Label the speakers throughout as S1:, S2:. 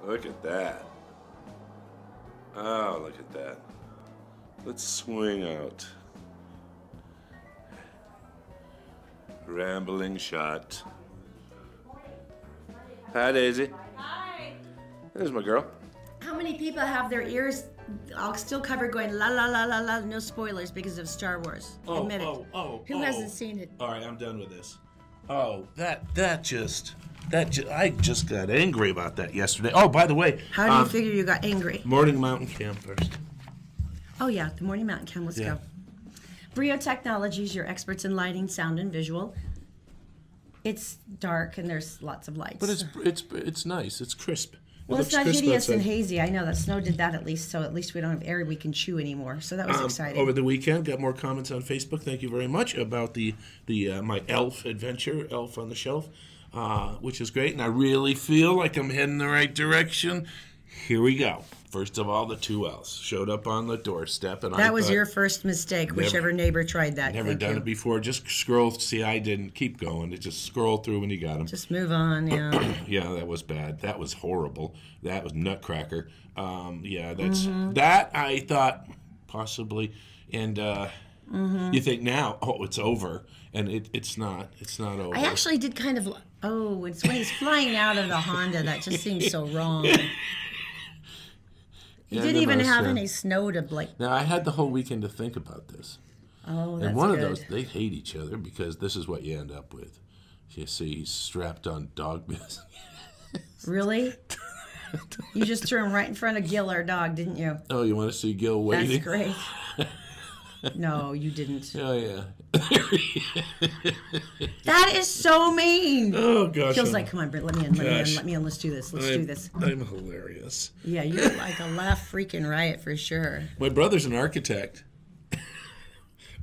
S1: Look at that. Oh, look at that. Let's swing out. Rambling shot. Hi, Daisy.
S2: Hi.
S1: There's my girl.
S2: How many people have their ears all still covered going la la la la la, no spoilers because of Star Wars? Admit it. Who hasn't seen it?
S1: All right, I'm done with this. Oh, I just got angry about that yesterday. Oh, by the way.
S2: How do you figure you got angry?
S1: Morning Mountain Cam first.
S2: Oh, yeah, the Morning Mountain Cam. Let's go. Brio Technologies, your experts in lighting, sound, and visual. It's dark and there's lots of lights.
S1: But it's nice. It's crisp.
S2: Well, it's not hideous and hazy. I know that snow did that at least, so at least we don't have air we can chew anymore. So that was exciting.
S1: Over the weekend, got more comments on Facebook. Thank you very much about my elf adventure, Elf on the Shelf, which is great, and I really feel like I'm heading the right direction. Here we go. First of all, the two elves showed up on the doorstep, and
S2: that was your first mistake. Whichever neighbor tried that.
S1: Never done it before. Just scroll. See, I didn't keep going. It just scroll through when you got them.
S2: Just move on. Yeah.
S1: Yeah, that was bad. That was horrible. That was nutcracker. Yeah, that's that. I thought possibly, and you think now, oh, it's over, and it's not. It's not over.
S2: I actually did kind of. Oh, it's when he's flying out of the Honda. That just seems so wrong. You didn't even have any snow to like.
S1: Now I had the whole weekend to think about this.
S2: Oh, that's
S1: and one
S2: good.
S1: of those, they hate each other because this is what you end up with. You see, he's strapped on dog biscuits.
S2: Really? You just threw him right in front of Gil, our dog, didn't you?
S1: Oh, you want to see Gil waiting?
S2: That's great. No, you didn't.
S1: Oh, yeah.
S2: That is so mean.
S1: Oh, gosh.
S2: Gil's like, come on, Britt, let me in, let's do this. Let's do this.
S1: I'm hilarious.
S2: Yeah, you're like a laugh freaking riot for sure.
S1: My brother's an architect.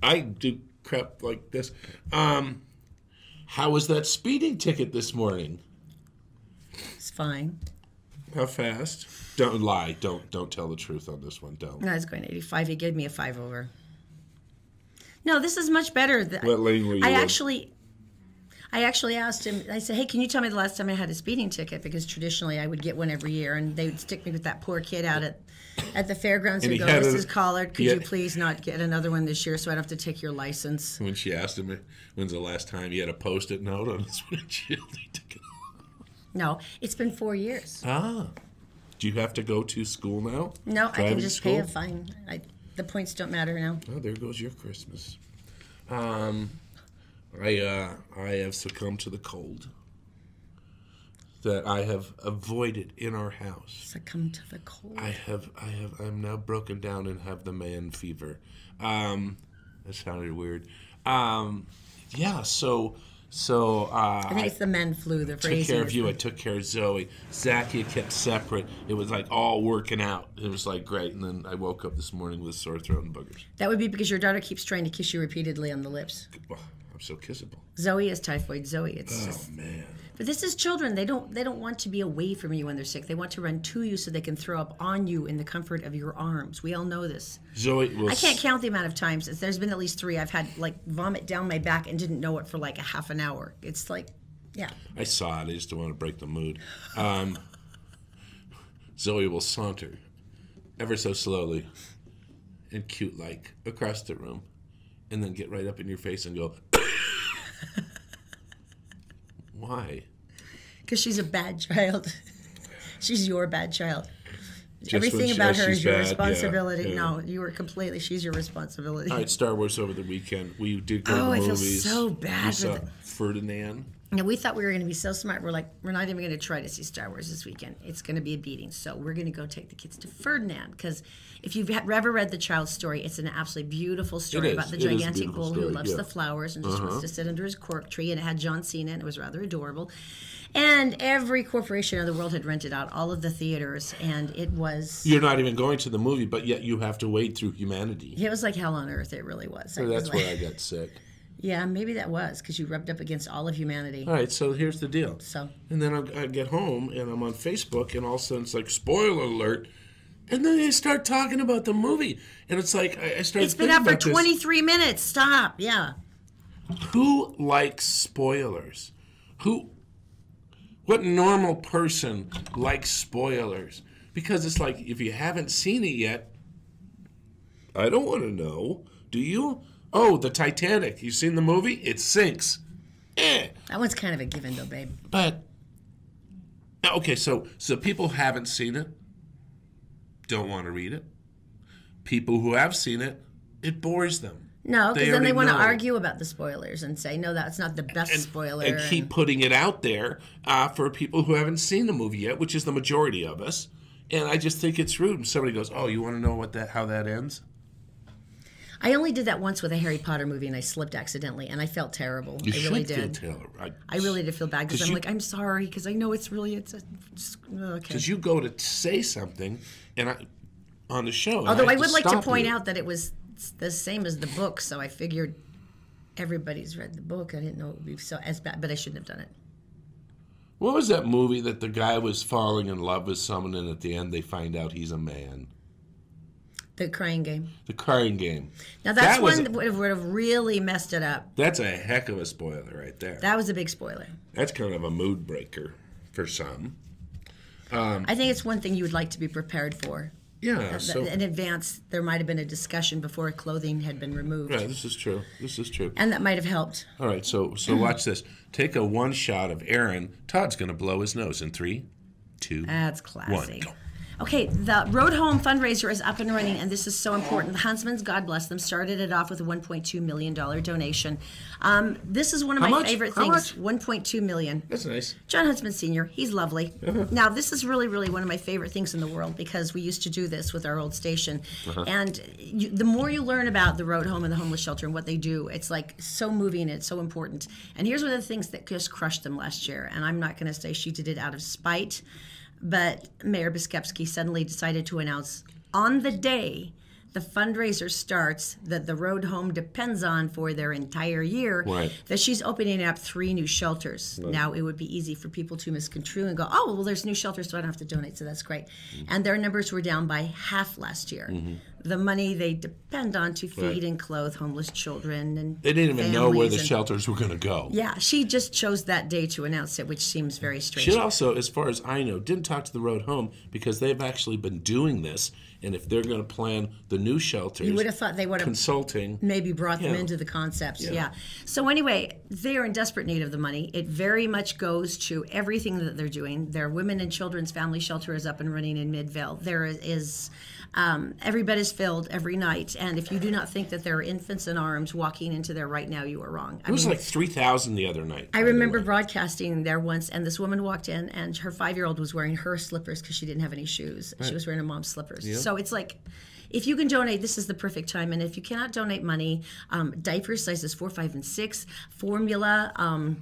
S1: I do crap like this. How was that speeding ticket this morning?
S2: It's fine.
S1: How fast? Don't lie. Don't tell the truth on this one. Don't.
S2: No, I was going 85. He gave me a 5 over. No, this is much better.
S1: What lane were you in?
S2: I actually asked him, I said, hey, can you tell me the last time I had a speeding ticket? Because traditionally I would get one every year, and they would stick me with that poor kid out at the fairgrounds and go, Mrs. Collard, could you please not get another one this year so I don't have to take your license?
S1: When she asked him, when's the last time he had a Post-it note on his windshield? He took it off.
S2: No, it's been 4 years.
S1: Ah. Do you have to go to school now?
S2: No, I can just pay a fine. The points don't matter now.
S1: Oh, there goes your Christmas. I have succumbed to the cold that I have avoided in our house.
S2: Succumb to the cold.
S1: I'm now broken down and have the man fever. That sounded weird. Yeah, so
S2: I think it's the men flu. The phrasing.
S1: Took care of you. I took care of Zoe. Zacchaeus kept separate. It was like all working out. It was like great. And then I woke up this morning with a sore throat and boogers.
S2: That would be because your daughter keeps trying to kiss you repeatedly on the lips.
S1: Oh, I'm so kissable.
S2: Zoe is typhoid. Zoe, it's
S1: just. Man.
S2: But this is children. They don't want to be away from you when they're sick. They want to run to you so they can throw up on you in the comfort of your arms. We all know this.
S1: Zoe will.
S2: I can't count the amount of times. There's been at least 3 I've had like vomit down my back and didn't know it for like a half an hour. It's like, yeah.
S1: I saw it. I just don't want to break the mood. Zoe will saunter ever so slowly and cute like across the room and then get right up in your face and go. Why?
S2: Because she's a bad child. She's your bad child.
S1: Just
S2: everything about her is your responsibility.
S1: Yeah.
S2: No, you are completely. She's your responsibility.
S1: All right, Star Wars over the weekend. We did go to the movies.
S2: I feel so bad.
S1: We saw Ferdinand.
S2: And we thought we were going to be so smart. We're like, we're not even going to try to see Star Wars this weekend. It's going to be a beating. So we're going to go take the kids to Ferdinand. Because if you've ever read The Child's Story, it's an absolutely beautiful story about the gigantic bull who loves the flowers and just wants to sit under his cork tree. And it had John Cena, and it was rather adorable. And every corporation in the world had rented out all of the theaters, and it was...
S1: You're not even going to the movie, but yet you have to wade through humanity.
S2: It was like hell on earth. It really was.
S1: So that's where I got sick.
S2: Yeah, maybe that was because you rubbed up against all of humanity.
S1: All right, so here's the deal. And then I get home, and I'm on Facebook, and all of a sudden it's like, spoiler alert. And then they start talking about the movie. And it's like, I started
S2: It's been out for 23 minutes. Stop. Yeah.
S1: Who likes spoilers? What normal person likes spoilers? Because it's like, if you haven't seen it yet, I don't want to know. Do you? Oh, the Titanic. You seen the movie? It sinks.
S2: That one's kind of a given, though, babe.
S1: But, okay, so people haven't seen it, don't want to read it. People who have seen it, it bores them.
S2: No, because then they want to argue about the spoilers and say, no, that's not the best spoiler.
S1: And keep putting it out there for people who haven't seen the movie yet, which is the majority of us. And I just think it's rude when somebody goes, oh, you want to know how that ends?
S2: I only did that once with a Harry Potter movie, and I slipped accidentally, and I felt terrible. I really did. I really did feel bad, because I'm like, I'm sorry, because I know it's okay.
S1: Because you go to say something on the show.
S2: Although I would like to point out that it was the same as the book, so I figured everybody's read the book. I didn't know it would be so as bad, but I shouldn't have done it.
S1: What was that movie that the guy was falling in love with someone, and at the end they find out he's a man?
S2: The Crying Game.
S1: The Crying Game.
S2: Now that's one that would have really messed it up.
S1: That's a heck of a spoiler right there.
S2: That was a big spoiler.
S1: That's kind of a mood breaker for some.
S2: I think it's one thing you would like to be prepared for.
S1: Yeah.
S2: In advance, there might have been a discussion before clothing had been removed.
S1: Yeah, this is true. And
S2: that might have helped.
S1: All right, so watch this. Take a one shot of Erin. Todd's going to blow his nose in 3, 2,
S2: That's classy.
S1: 1. Go.
S2: Okay, the Road Home fundraiser is up and running, and this is so important. The Huntsmans, God bless them, started it off with a $1.2 million donation. This is one of my favorite things. $1.2 million.
S1: That's nice.
S2: John Huntsman Sr., he's lovely. Now, this is really, really one of my favorite things in the world, because we used to do this with our old station. And the more you learn about the Road Home and the homeless shelter and what they do, it's like so moving and it's so important. And here's one of the things that just crushed them last year, and I'm not going to say she did it out of spite, but Mayor Biskupski suddenly decided to announce on the day the fundraiser starts that the Road Home depends on for their entire year, that she's opening up 3 new shelters. Now, it would be easy for people to misconstrue and go, oh, well, there's new shelters, so I don't have to donate, so that's great. And their numbers were down by half last year. The money they depend on to feed and clothe homeless children and
S1: they didn't even know where the shelters were going to go.
S2: Yeah, she just chose that day to announce it, which seems very strange.
S1: She also, as far as I know, didn't talk to the Road Home, because they've actually been doing this. And if they're going to plan the new shelters,
S2: you would have thought they would have maybe brought them into the concepts. Yeah. So anyway, they are in desperate need of the money. It very much goes to everything that they're doing. Their Women and Children's Family Shelter is up and running in Midvale. There is every bed is filled every night, and if you do not think that there are infants in arms walking into there right now, you are wrong.
S1: It was like 3,000 the other night.
S2: I remember broadcasting there once, and this woman walked in, and her 5-year-old was wearing her slippers because she didn't have any shoes. She was wearing her mom's slippers. Yep. So it's like, if you can donate, this is the perfect time. And if you cannot donate money, diapers sizes 4, 5, and 6, formula,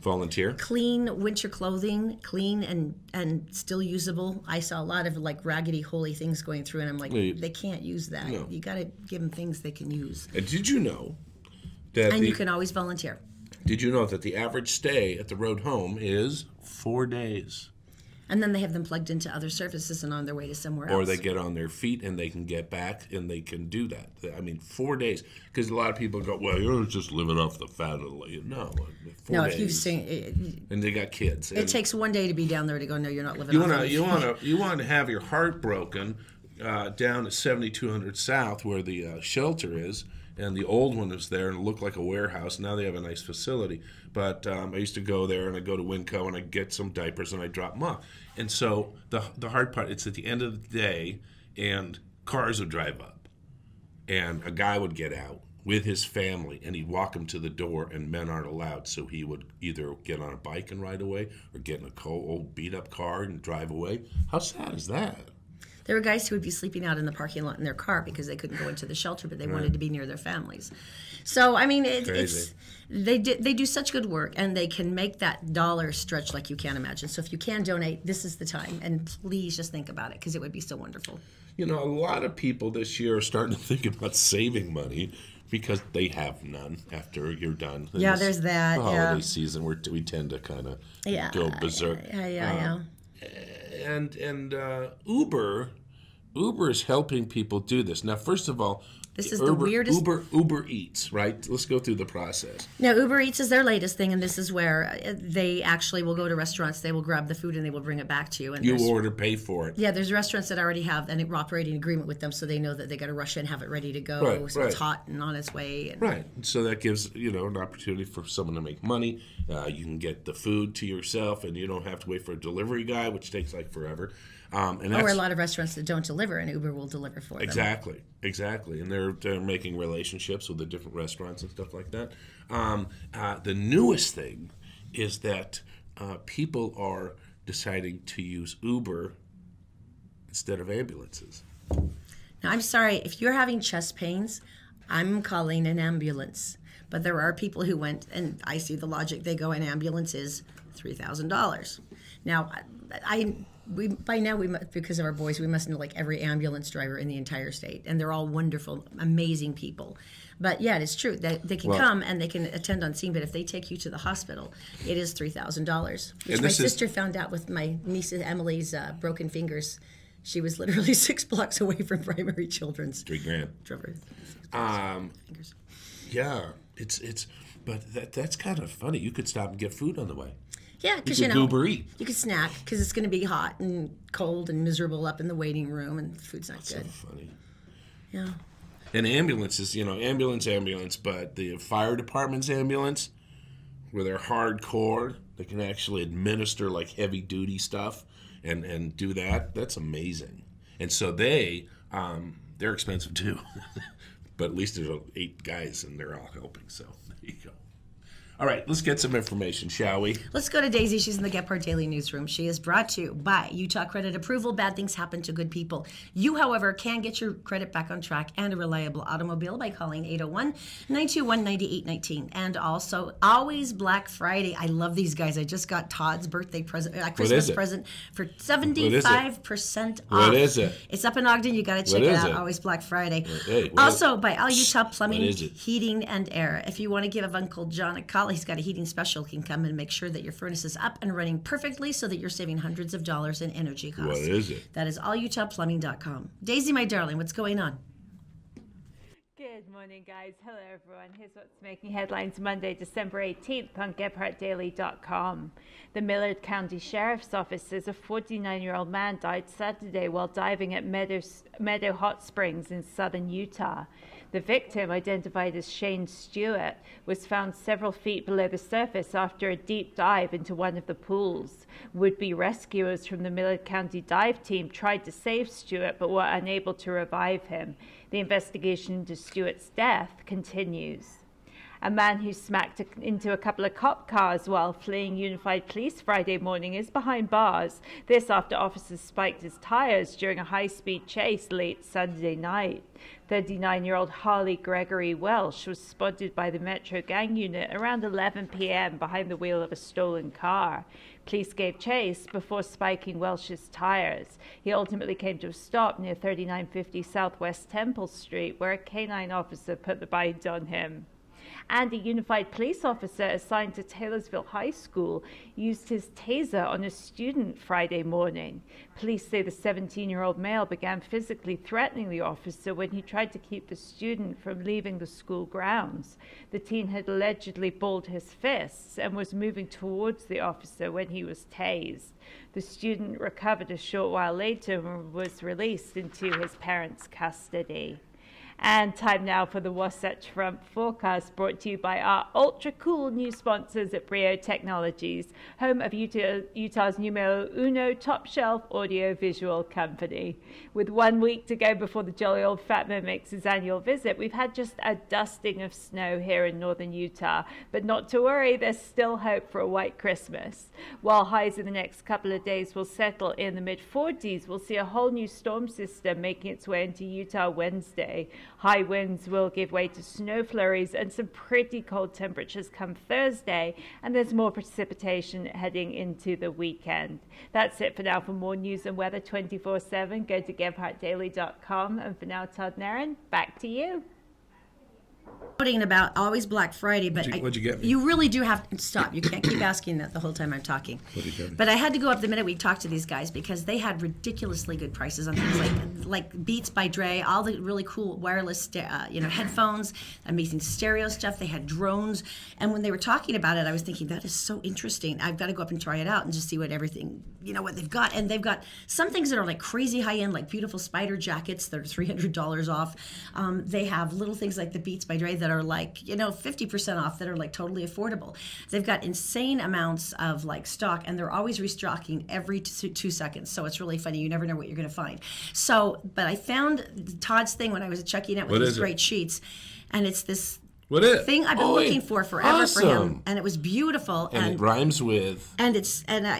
S1: volunteer,
S2: clean winter clothing, clean and still usable. I saw a lot of like raggedy, holy things going through, and I'm like, they can't use that. No. You got to give them things they can use.
S1: And did you know that?
S2: And you can always volunteer.
S1: Did you know that the average stay at the Road Home is 4 days?
S2: And then they have them plugged into other services and on their way to somewhere else.
S1: Or they get on their feet and they can get back and they can do that. I mean, 4 days. Because a lot of people go, well, you're just living off the fat of the land. No, 4 days. If you've seen and they got kids.
S2: It takes 1 day to be down there to go, no, you're not living off the land.
S1: You want to have your heart broken down at 7200 South where the shelter is. And the old one was there and it looked like a warehouse. Now they have a nice facility. But I used to go there and I'd go to Winco and I'd get some diapers and I'd drop them off. And so the hard part, it's at the end of the day and cars would drive up. And a guy would get out with his family and he'd walk them to the door and men aren't allowed. So he would either get on a bike and ride away or get in a old beat up car and drive away. How sad is that?
S2: There were guys who would be sleeping out in the parking lot in their car because they couldn't go into the shelter, but they wanted to be near their families. So, I mean, they do such good work, and they can make that dollar stretch like you can't imagine. So if you can donate, this is the time. And please just think about it, because it would be so wonderful.
S1: You know, a lot of people this year are starting to think about saving money because they have none after you're done.
S2: Yeah, there's that.
S1: Holiday season, we tend to kind of go berserk.
S2: Yeah.
S1: And Uber is helping people do this. Now, first of all,
S2: This is the weirdest.
S1: Uber Eats, right? Let's go through the process.
S2: No, Uber Eats is their latest thing, and this is where they actually will go to restaurants. They will grab the food and they will bring it back to you. And
S1: you order, pay for it.
S2: Yeah, there's restaurants that already have an operating agreement with them, so they know that they got to rush in, have it ready to go, it's hot and on its way. And
S1: right. So that gives an opportunity for someone to make money. You can get the food to yourself, and you don't have to wait for a delivery guy, which takes like forever. Or a lot of restaurants that don't deliver, and Uber will deliver for them. Exactly. And they're making relationships with the different restaurants and stuff like that. The newest thing is that people are deciding to use Uber instead of ambulances.
S2: Now, I'm sorry, if you're having chest pains, I'm calling an ambulance. But there are people who went, and I see the logic, they go, an ambulance is $3,000. Now, by now, because of our boys, we must know like every ambulance driver in the entire state, and they're all wonderful, amazing people. But yeah, it is true that they can come and they can attend on scene. But if they take you to the hospital, it is $3,000. Which my sister found out with my niece Emily's broken fingers. She was literally 6 blocks away from Primary Children's.
S1: $3,000. Yeah, but that's kind of funny. You could stop and get food on the way.
S2: Yeah, because
S1: Uber Eat.
S2: You could snack because it's going to be hot and cold and miserable up in the waiting room, and food's not good.
S1: So funny.
S2: Yeah.
S1: And ambulances, ambulance, but the fire department's ambulance, where they're hardcore, they can actually administer like heavy duty stuff and do that. That's amazing. And so they're expensive too, but at least there's 8 guys and they're all helping. So there you go. All right, let's get some information, shall we?
S2: Let's go to Daisy. She's in the Gephardt Daily Newsroom. She is brought to you by Utah Credit Approval. Bad things happen to good people. You, however, can get your credit back on track and a reliable automobile by calling 801-921-9819. And also, always Black Friday. I love these guys. I just got Todd's birthday present, Christmas present for 75% off.
S1: What is it?
S2: It's up in Ogden. You got to check it out. Always Black Friday.
S1: Hey,
S2: also, by All Utah Plumbing, Heating, and Air. If you want to give Uncle John a call, he's got a heating special. He can come and make sure that your furnace is up and running perfectly so that you're saving hundreds of dollars in energy costs.
S1: What is it?
S2: That is allutahplumbing.com. Daisy, my darling, what's going on?
S3: Good morning, guys. Hello, everyone. Here's what's making headlines Monday, December 18th on GephartDaily.com. The Millard County Sheriff's Office says a 49-year-old man died Saturday while diving at Meadow Hot Springs in southern Utah. The victim, identified as Shane Stewart, was found several feet below the surface after a deep dive into one of the pools. Would-be rescuers from the Millard County dive team tried to save Stewart but were unable to revive him. The investigation into Stewart's death continues. A man who smacked into a couple of cop cars while fleeing Unified Police Friday morning is behind bars. This after officers spiked his tires during a high-speed chase late Sunday night. 39-year-old Harley Gregory Welsh was spotted by the Metro Gang Unit around 11 p.m. behind the wheel of a stolen car. Police gave chase before spiking Welsh's tires. He ultimately came to a stop near 3950 Southwest Temple Street, where a canine officer put the bite on him. And a unified police officer assigned to Taylorsville High School used his taser on a student Friday morning. Police say the 17-year-old male began physically threatening the officer when he tried to keep the student from leaving the school grounds. The teen had allegedly balled his fists and was moving towards the officer when he was tased. The student recovered a short while later and was released into his parents' custody. And time now for the Wasatch Front forecast, brought to you by our ultra-cool new sponsors at Brio Technologies, home of Utah's numero uno top-shelf audio-visual company. With 1 week to go before the jolly old Fat Man makes his annual visit, we've had just a dusting of snow here in northern Utah. But not to worry, there's still hope for a white Christmas. While highs in the next couple of days will settle in the mid-40s, we'll see a whole new storm system making its way into Utah Wednesday. High winds will give way to snow flurries and some pretty cold temperatures come Thursday, and there's more precipitation heading into the weekend. That's it for now. For more news and weather 24/7, go to GephartDaily.com. And for now, Todd and Erin, back to you.
S2: About always Black Friday, but
S1: What'd you get me?
S2: You really do have to stop. You can't keep asking that the whole time I'm talking.
S1: What'd you get me?
S2: But I had to go up the minute we talked to these guys because they had ridiculously good prices on things like Beats by Dre, all the really cool wireless headphones, amazing stereo stuff. They had drones, and when they were talking about it, I was thinking that is so interesting. I've got to go up and try it out and just see what what they've got. And they've got some things that are like crazy high end, like beautiful spider jackets that are $300 off. They have little things like the Beats by Dre that are like 50% off, that are like totally affordable. They've got insane amounts of like stock, and they're always restocking every 2 seconds. So it's really funny. You never know what you're going to find. So, but I found Todd's thing when I was checking out with these great sheets, and it's this thing I've been looking for forever for him, and it was beautiful,
S1: and it rhymes with,
S2: and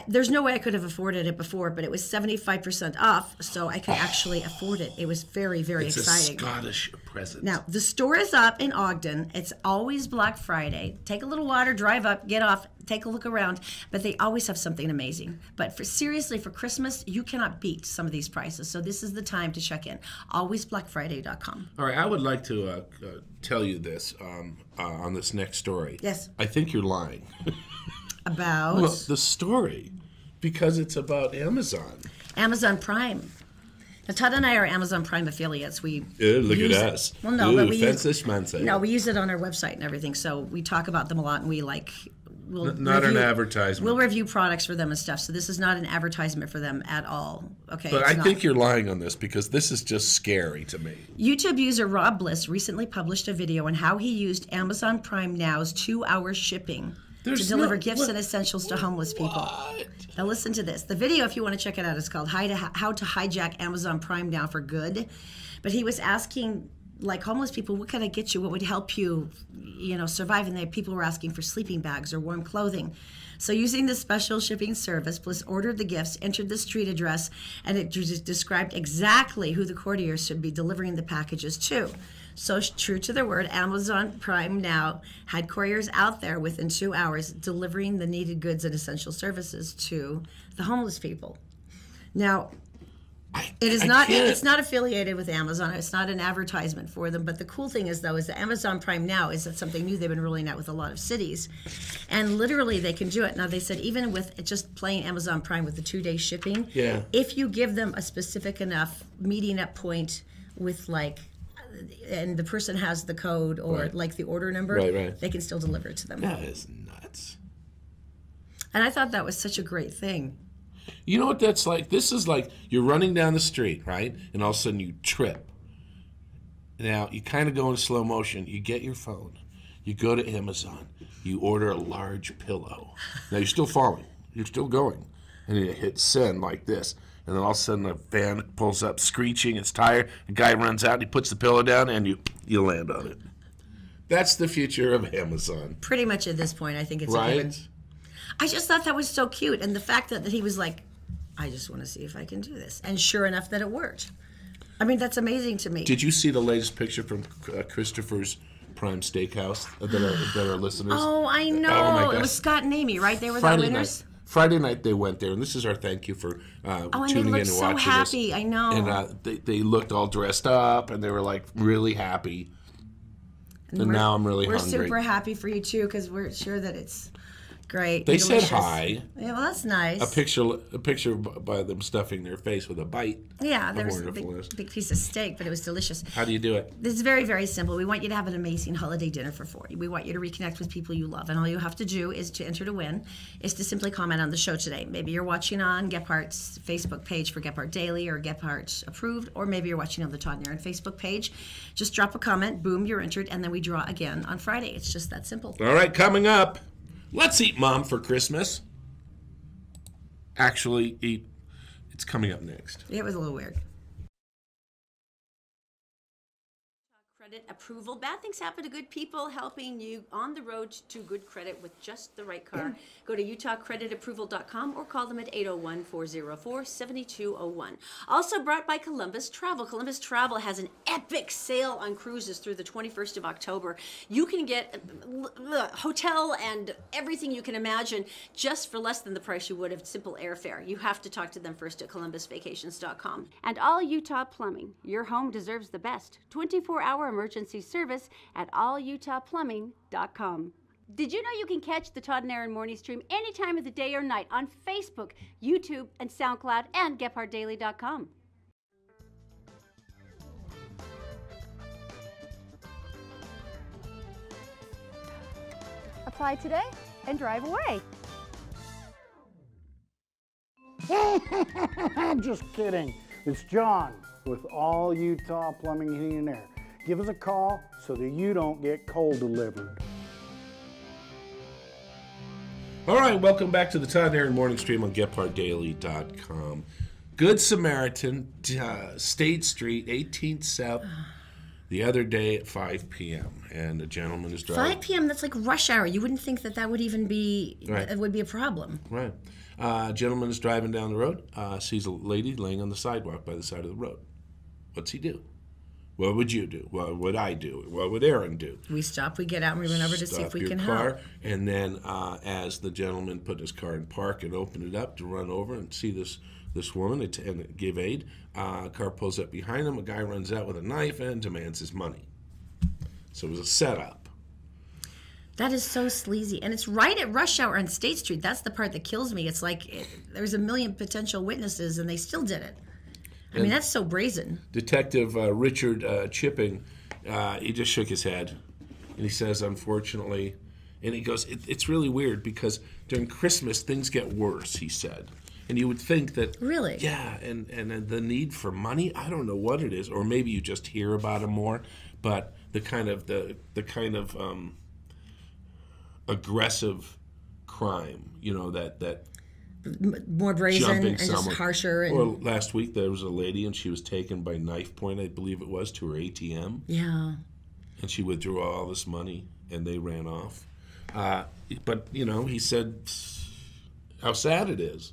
S2: there's no way I could have afforded it before, but it was 75% off, so I could actually afford it. It was very, very exciting.
S1: It's a Scottish present.
S2: Now the store is up in Ogden. It's always Black Friday. Take a little water, drive up, get off, take a look around, but they always have something amazing. But for Christmas, you cannot beat some of these prices. So this is the time to check in. AlwaysBlackFriday.com.
S1: All right, I would like to tell you this on this next story.
S2: Yes.
S1: I think you're lying.
S2: About?
S1: Well, the story, because it's about Amazon.
S2: Amazon Prime. Now, Todd and I are Amazon Prime affiliates. We
S1: look at us.
S2: Well, no, but we
S1: we
S2: use it on our website and everything. So we talk about them a lot, and we like.
S1: Not an advertisement.
S2: We'll review products for them and stuff. So this is not an advertisement for them at all. Okay.
S1: But I think you're lying on this because this is just scary to me.
S2: YouTube user Rob Bliss recently published a video on how he used Amazon Prime Now's 2-hour shipping to deliver gifts and essentials to homeless people. Now listen to this. The video, if you want to check it out, is called How to Hijack Amazon Prime Now for Good. But he was asking, like, homeless people, what can I get you? What would help you, survive? And people were asking for sleeping bags or warm clothing. So using this special shipping service, Bliss ordered the gifts, entered the street address, and it described exactly who the courier should be delivering the packages to. So true to their word, Amazon Prime Now had couriers out there within 2 hours delivering the needed goods and essential services to the homeless people. Now, it's not affiliated with Amazon. It's not an advertisement for them. But the cool thing is, though, is that Amazon Prime Now is something new they've been rolling out with a lot of cities. And literally they can do it. Now, they said even with just plain Amazon Prime with the 2-day shipping, if you give them a specific enough meeting up point with and the person has the code or like the order number, they can still deliver it to them.
S1: That is nuts.
S2: And I thought that was such a great thing.
S1: You know what that's like? This is like you're running down the street, right? And all of a sudden you trip. Now, you kind of go in slow motion. You get your phone. You go to Amazon. You order a large pillow. Now, you're still falling. You're still going. And you hit send like this. And then all of a sudden a van pulls up screeching. It's tired. A guy runs out. He puts the pillow down and you land on it. That's the future of Amazon.
S2: Pretty much at this point, I think it's
S1: right.
S2: A given. I just thought that was so cute. And the fact that he was like, I just want to see if I can do this. And sure enough that it worked. I mean, that's amazing to me.
S1: Did you see the latest picture from Christopher's Prime Steakhouse that our listeners?
S2: Oh, I know.
S1: Oh, my gosh.
S2: It was Scott and Amy, right? They were the winners?
S1: Friday night they went there, and this is our thank you for tuning in and watching this.
S2: Oh, and they looked so happy. I know.
S1: And they looked all dressed up, and they were like really happy. And now I'm really hungry.
S2: We're super happy for you too, because we're sure that it's great.
S1: They said hi.
S2: Yeah, well, that's nice.
S1: A picture by them stuffing their face with a bite.
S2: Yeah, there was a big piece of steak, but it was delicious.
S1: How do you do it?
S2: It's very, very simple. We want you to have an amazing holiday dinner for 4. We want you to reconnect with people you love, and all you have to do is to enter to win is to simply comment on the show today. Maybe you're watching on Gephardt's Facebook page for Gephardt Daily or Gephardt Approved, or maybe you're watching on the Todd and Erin Facebook page. Just drop a comment, boom, you're entered, and then we draw again on Friday. It's just that simple.
S1: All right, coming up. Let's eat Mom for Christmas. Actually, it's coming up next.
S2: It was a little weird. Credit approval. Bad things happen to good people, helping you on the road to good credit with just the right car. Go to utahcreditapproval.com or call them at 801-404-7201. Also brought by Columbus Travel. Columbus Travel has an epic sale on cruises through the 21st of October. You can get a hotel and everything you can imagine just for less than the price you would of simple airfare. You have to talk to them first at columbusvacations.com.
S4: And all Utah Plumbing. Your home deserves the best. 24-hour emergency service at allutahplumbing.com. Did you know you can catch the Todd and Erin morning stream any time of the day or night on Facebook, YouTube, and SoundCloud, and GephardtDaily.com?
S5: Apply today and drive away.
S6: I'm just kidding. It's John with All Utah Plumbing, Heating, and Air. Give us a call so that you don't get coal delivered.
S1: All right, welcome back to the Todd and Erin morning stream on GephardtDaily.com. Good Samaritan, State Street, 18th South, the other day at 5 p.m. And a gentleman is driving.
S2: 5 p.m., that's like rush hour. You wouldn't think that would even be,
S1: Right.
S2: It would be a problem.
S1: Right. A gentleman is driving down the road, sees a lady laying on the sidewalk by the side of the road. What's he do? What would you do? What would I do? What would Erin do?
S2: We stop, we get out, and we run over to see if we can help.
S1: And then as the gentleman put his car in park and opened it up to run over and see this woman and give aid, car pulls up behind him. A guy runs out with a knife and demands his money. So it was a setup.
S2: That is so sleazy. And it's right at rush hour on State Street. That's the part that kills me. It's like there's a million potential witnesses, and they still did it. I mean, that's so brazen.
S1: Detective Richard Chipping, he just shook his head. And he says, unfortunately, and he goes, it's really weird because during Christmas, things get worse, he said. And you would think that...
S2: Really?
S1: Yeah, and the need for money, I don't know what it is. Or maybe you just hear about it more. But the kind of aggressive crime, that
S2: more brazen and
S1: someone.
S2: just harsher. And...
S1: Or last week there was a lady and she was taken by knife point, I believe it was, to her ATM.
S2: Yeah.
S1: And she withdrew all this money and they ran off. But, he said how sad it is.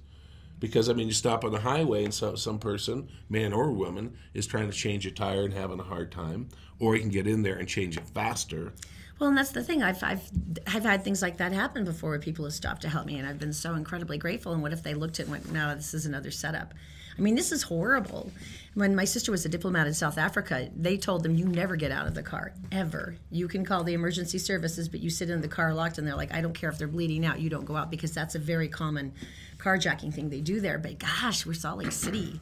S1: Because, you stop on the highway and some person, man or woman, is trying to change a tire and having a hard time. Or you can get in there and change it faster.
S2: Well, and that's the thing. I've had things like that happen before where people have stopped to help me, and I've been so incredibly grateful. And what if they looked at it and went, no, this is another setup? This is horrible. When my sister was a diplomat in South Africa, they told them, you never get out of the car, ever. You can call the emergency services, but you sit in the car locked, and they're like, I don't care if they're bleeding out, you don't go out, because that's a very common carjacking thing they do there. But gosh, we're Salt Lake City.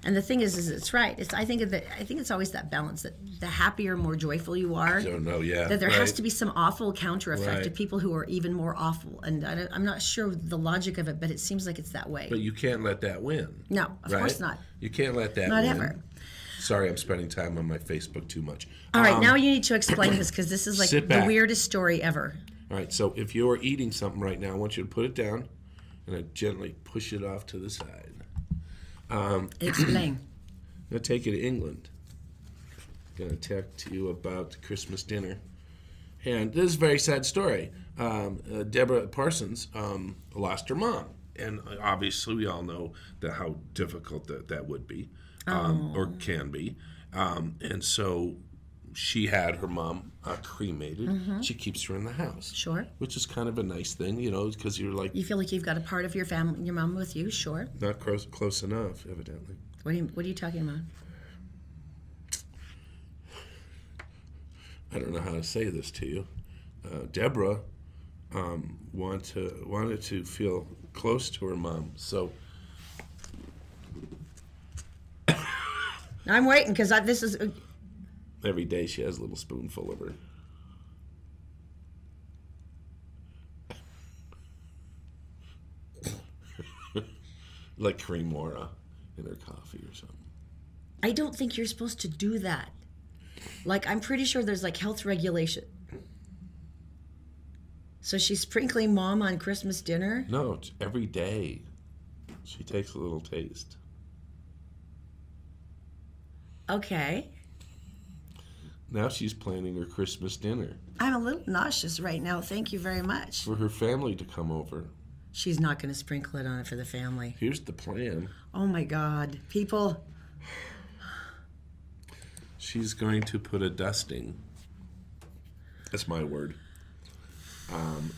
S2: And the thing is it's right. I think it's always that balance, that the happier, more joyful you are, that there has to be some awful counter effect to people who are even more awful. And I'm not sure the logic of it, but it seems like it's that way.
S1: But you can't let that win.
S2: No, of course not.
S1: You can't let that
S2: win.
S1: Not
S2: ever.
S1: Sorry, I'm spending time on my Facebook too much.
S2: All right, now you need to explain this, because this is like the weirdest story ever.
S1: All right, so if you're eating something right now, I want you to put it down and I gently push it off to the side.
S2: Explain.
S1: I'm going to take you to England. I'm going to talk to you about the Christmas dinner. And this is a very sad story. Deborah Parsons lost her mom. And obviously we all know how difficult that would be, or can be. And so she had her mom cremated. Mm-hmm. She keeps her in the house.
S2: Sure.
S1: Which is kind of a nice thing, because you're like...
S2: You feel like you've got a part of your family, your mom with you, sure.
S1: Not close enough, evidently.
S2: What are you talking about?
S1: I don't know how to say this to you. Deborah wanted to feel close to her mom, so...
S2: I'm waiting, because this is...
S1: Every day she has a little spoonful of her. Like Cremora in her coffee or something.
S2: I don't think you're supposed to do that. I'm pretty sure there's health regulation. So she's sprinkling mom on Christmas dinner?
S1: No, it's every day. She takes a little taste.
S2: Okay.
S1: Now she's planning her Christmas dinner.
S2: I'm a little nauseous right now. Thank you very much.
S1: For her family to come over.
S2: She's not going to sprinkle it on it for the family.
S1: Here's the plan.
S2: Oh, my God. People.
S1: She's going to put a dusting. That's my word.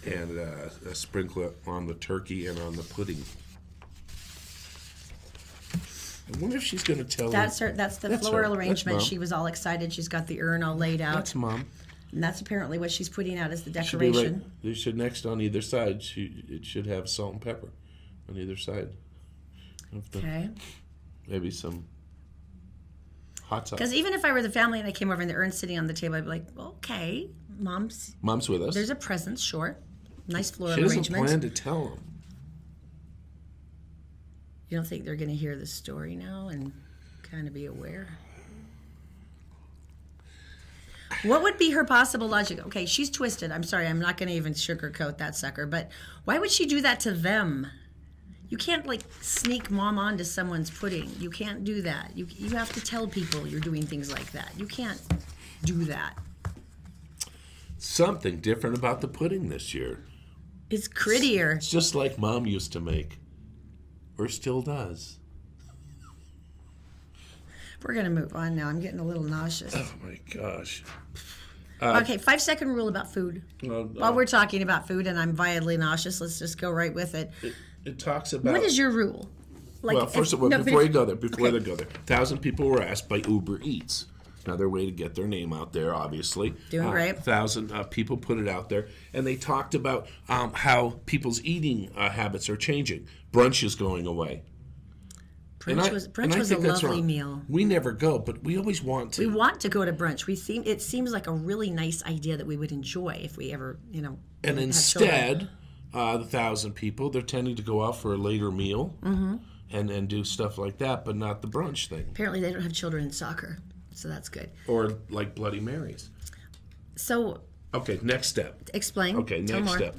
S1: And sprinkle it on the turkey and on the pudding. I wonder if she's going to tell
S2: That's
S1: her.
S2: her. That's the
S1: That's
S2: floral
S1: her. That's
S2: arrangement.
S1: Mom.
S2: She was all excited. She's got the urn all laid out.
S1: That's Mom.
S2: And that's apparently what she's putting out as the
S1: Should be
S2: decoration.
S1: right. There should next on either side. It should have salt and pepper on either side.
S2: Okay.
S1: Maybe some hot sauce.
S2: Because even if I were the family and I came over and the urn's sitting on the table, I'd be like, okay, Mom's
S1: with us.
S2: There's a present, sure. Nice floral
S1: She doesn't
S2: arrangement.
S1: plan to tell them.
S2: You don't think they're going to hear the story now and kind of be aware? What would be her possible logic? Okay, she's twisted. I'm sorry, I'm not going to even sugarcoat that sucker. But why would she do that to them? You can't, like, sneak Mom onto someone's pudding. You can't do that. You have to tell people you're doing things like that. You can't do that.
S1: Something different about the pudding this year.
S2: It's grittier.
S1: It's just like Mom used to make. Or still does.
S2: We're going to move on now. I'm getting a little nauseous.
S1: Oh, my gosh.
S2: Okay, 5-second rule about food. While we're talking about food and I'm violently nauseous, let's just go right with it.
S1: It talks about...
S2: What is your rule? Like,
S1: well, first of all, before you go there, they go there, 1,000 people were asked by Uber Eats. Another way to get their name out there, obviously.
S2: Doing great.
S1: 1,000 people put it out there. And they talked about how people's eating habits are changing. Brunch is going away.
S2: Brunch was a lovely meal.
S1: We never go, but we always want to.
S2: We want to go to brunch. It seems like a really nice idea that we would enjoy if we ever,
S1: And
S2: had
S1: instead, the 1,000 people, they're tending to go out for a later meal and do stuff like that, but not the brunch thing.
S2: Apparently they don't have children in soccer, so that's good.
S1: Or like Bloody Marys.
S2: So...
S1: Okay, next step.
S2: Explain.
S1: Okay,
S2: Tell
S1: next
S2: more.
S1: step.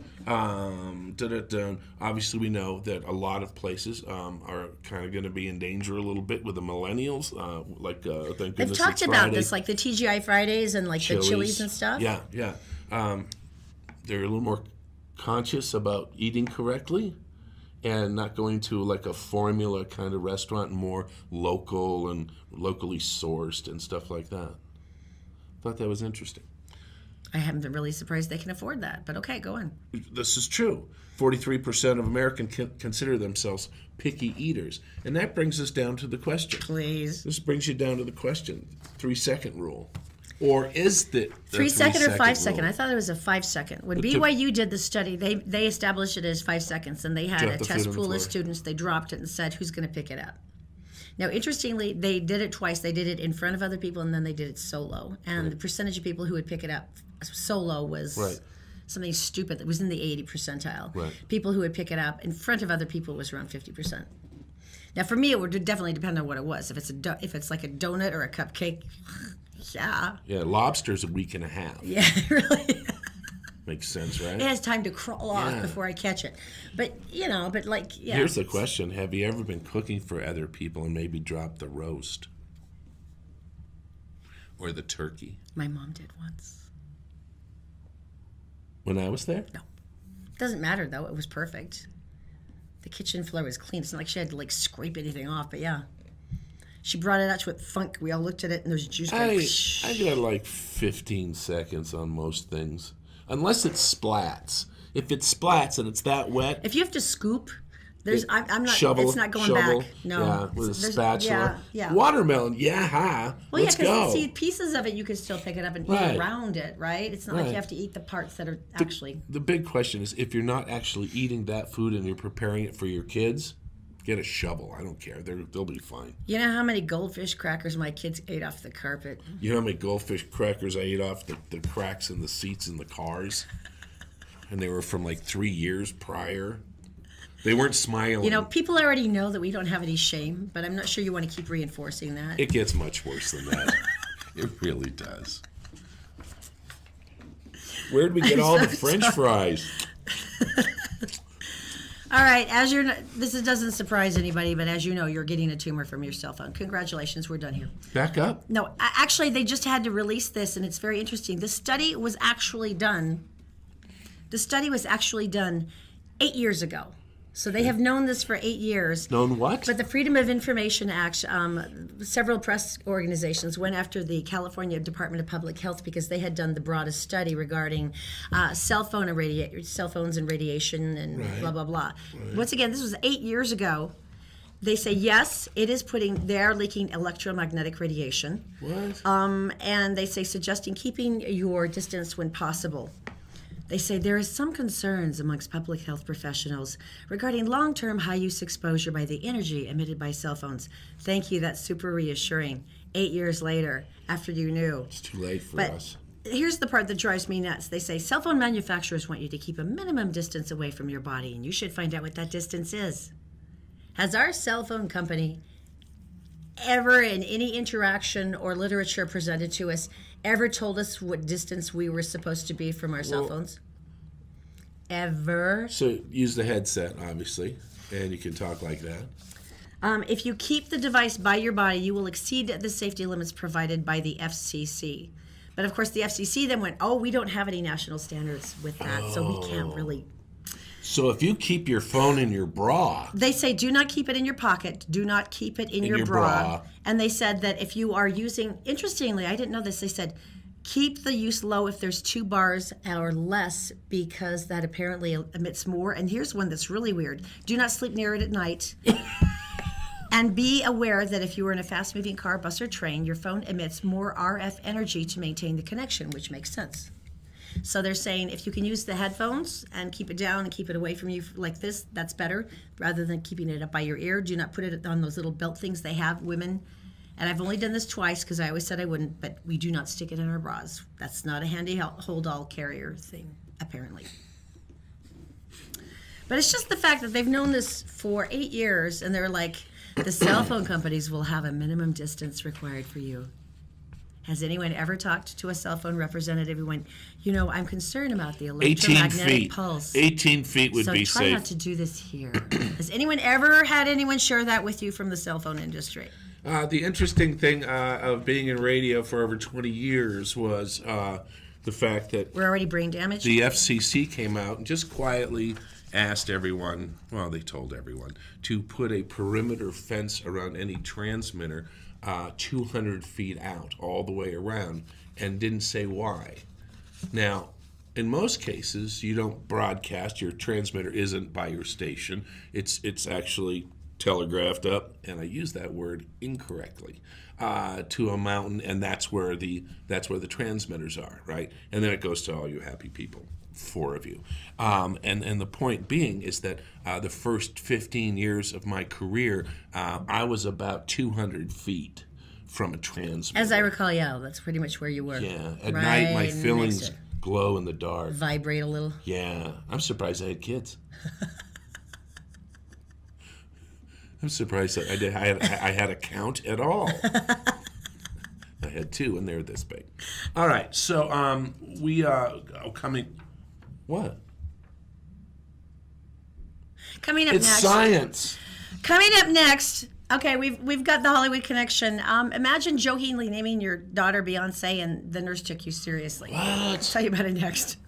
S1: Obviously, we know that a lot of places are kind of going to be in danger a little bit with the millennials. Thank goodness
S2: They've talked
S1: it's
S2: about
S1: Friday.
S2: this, like the TGI Fridays and like the Chili's and stuff.
S1: Yeah. They're a little more conscious about eating correctly and not going to like a formula kind of restaurant, more local and locally sourced and stuff like that. Thought that was interesting.
S2: I haven't been really surprised they can afford that, but okay, go on.
S1: This is true. 43% of Americans consider themselves picky eaters. And that brings us down to the question.
S2: Please.
S1: This brings you down to the question. 3-second rule. Or is the
S2: 3-second or 5-second?
S1: rule?
S2: I thought it was a 5-second. When BYU did the study, they established it as 5 seconds, and they had
S1: Drop
S2: a
S1: the
S2: test
S1: food on the
S2: pool of
S1: floor.
S2: students. They dropped it and said, who's going to pick it up? Now, interestingly, they did it twice. They did it in front of other people, and then they did it solo. And the percentage of people who would pick it up solo was something stupid that was in the 80 percentile.
S1: Right.
S2: People who would pick it up in front of other people was around 50%. Now, for me, it would definitely depend on what it was. If it's like a donut or a cupcake, yeah.
S1: Yeah, lobster's a week and a half.
S2: Yeah, really.
S1: Makes sense, right?
S2: It has time to crawl off
S1: Yeah.
S2: before I catch it. But, yeah.
S1: Here's the question. Have you ever been cooking for other people and maybe dropped the roast? Or the turkey?
S2: My mom did once.
S1: When I was there?
S2: No. Doesn't matter, though. It was perfect. The kitchen floor was clean. It's not like she had to, scrape anything off, but yeah. She brought it out with funk. We all looked at it, and there's juice going.
S1: I got 15 seconds on most things. Unless it splats. If it splats and it's that wet...
S2: If you have to scoop, I'm not.
S1: Shovel,
S2: it's not going back. No.
S1: Yeah, with a spatula.
S2: Yeah.
S1: Watermelon, let's go.
S2: See, pieces of it you can still pick it up and eat around it, right? It's not like you have to eat the parts that are actually...
S1: The big question is, if you're not actually eating that food and you're preparing it for your kids, get a shovel. I don't care. They'll be fine.
S2: You know how many goldfish crackers my kids ate off the carpet?
S1: You know how many goldfish crackers I ate off the cracks in the seats in the cars? And they were from 3 years prior. They weren't smiling.
S2: People already know that we don't have any shame, but I'm not sure you want to keep reinforcing that.
S1: It gets much worse than that. It really does. Where'd we get all the French fries?
S2: All right, this doesn't surprise anybody, but as you know, you're getting a tumor from your cell phone. Congratulations, we're done here.
S1: Back up?
S2: No, actually, they just had to release this, and it's very interesting. The study was actually done 8 years ago. So they have known this for 8 years.
S1: Known what?
S2: But the Freedom of Information Act, several press organizations went after the California Department of Public Health because they had done the broadest study regarding cell phones and radiation and blah, blah, blah. Right. Once again, this was 8 years ago. They say, yes, it is they are leaking electromagnetic radiation.
S1: What?
S2: And they say, suggesting keeping your distance when possible. They say there is some concerns amongst public health professionals regarding long-term high-use exposure by the energy emitted by cell phones. Thank you, that's super reassuring. 8 years later, after you knew.
S1: It's too late for us.
S2: Here's the part that drives me nuts. They say cell phone manufacturers want you to keep a minimum distance away from your body, and you should find out what that distance is. Has our cell phone company ever, in any interaction or literature presented to us, ever told us what distance we were supposed to be from our cell phones? Ever?
S1: So use the headset, obviously, and you can talk like that.
S2: If you keep the device by your body, you will exceed the safety limits provided by the FCC. But of course, the FCC then went, we don't have any national standards with that, so we can't really.
S1: So if you keep your phone in your bra.
S2: They say do not keep it in your pocket. Do not keep it in your bra. And they said that if you are using, interestingly, I didn't know this, they said keep the use low if there's 2 bars or less because that apparently emits more. And here's one that's really weird. Do not sleep near it at night. And be aware that if you are in a fast-moving car, bus, or train, your phone emits more RF energy to maintain the connection, which makes sense. So they're saying if you can use the headphones and keep it down and keep it away from you like this, that's better, rather than keeping it up by your ear. Do not put it on those little belt things they have, women. And I've only done this twice because I always said I wouldn't, but we do not stick it in our bras. That's not a handy hold-all carrier thing, apparently. But it's just the fact that they've known this for 8 years, and they're like, the cell phone companies will have a minimum distance required for you. Has anyone ever talked to a cell phone representative who went, I'm concerned about the electromagnetic pulse.
S1: 18 feet would be
S2: safe. So try not to do this here. Has anyone ever had anyone share that with you from the cell phone industry?
S1: The interesting thing of being in radio for over 20 years was the fact that
S2: we're already brain damaged.
S1: The FCC came out and just quietly asked everyone, they told everyone, to put a perimeter fence around any transmitter 200 feet out, all the way around, and didn't say why. Now, in most cases, you don't broadcast. Your transmitter isn't by your station. It's actually telegraphed up, and I use that word incorrectly, to a mountain, and that's where the transmitters are, right? And then it goes to all you happy people. 4 of you. And the point being is that the first 15 years of my career, I was about 200 feet from a transmitter.
S2: As I recall, that's pretty much where you were.
S1: Yeah. At night, my feelings glow in the dark.
S2: Vibrate a little.
S1: Yeah. I'm surprised I had kids. I'm surprised that I had a count at all. I had 2, and they're this big. All right. So we coming... What?
S2: Coming up next.
S1: It's science.
S2: Coming up next. Okay, we've got the Hollywood connection. Imagine jokingly naming your daughter Beyonce, and the nurse took you seriously.
S1: What?
S2: I'll tell you about it next.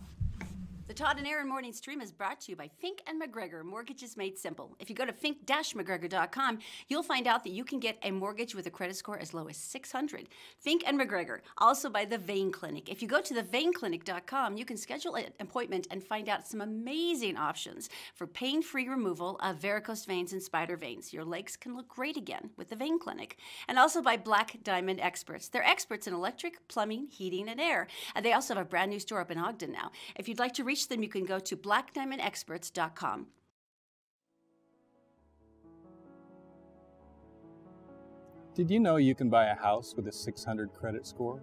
S4: The Todd and Erin Morning Stream is brought to you by Fink & McGregor, Mortgages Made Simple. If you go to fink-mcgregor.com, you'll find out that you can get a mortgage with a credit score as low as 600. Fink & McGregor, also by the Vein Clinic. If you go to theveinclinic.com, you can schedule an appointment and find out some amazing options for pain-free removal of varicose veins and spider veins. Your legs can look great again with the Vein Clinic. And also by Black Diamond Experts. They're experts in electric, plumbing, heating, and air. And they also have a brand new store up in Ogden now. If you'd like to reach them, you can go to blackdiamondexperts.com.
S7: Did you know you can buy a house with a 600 credit score?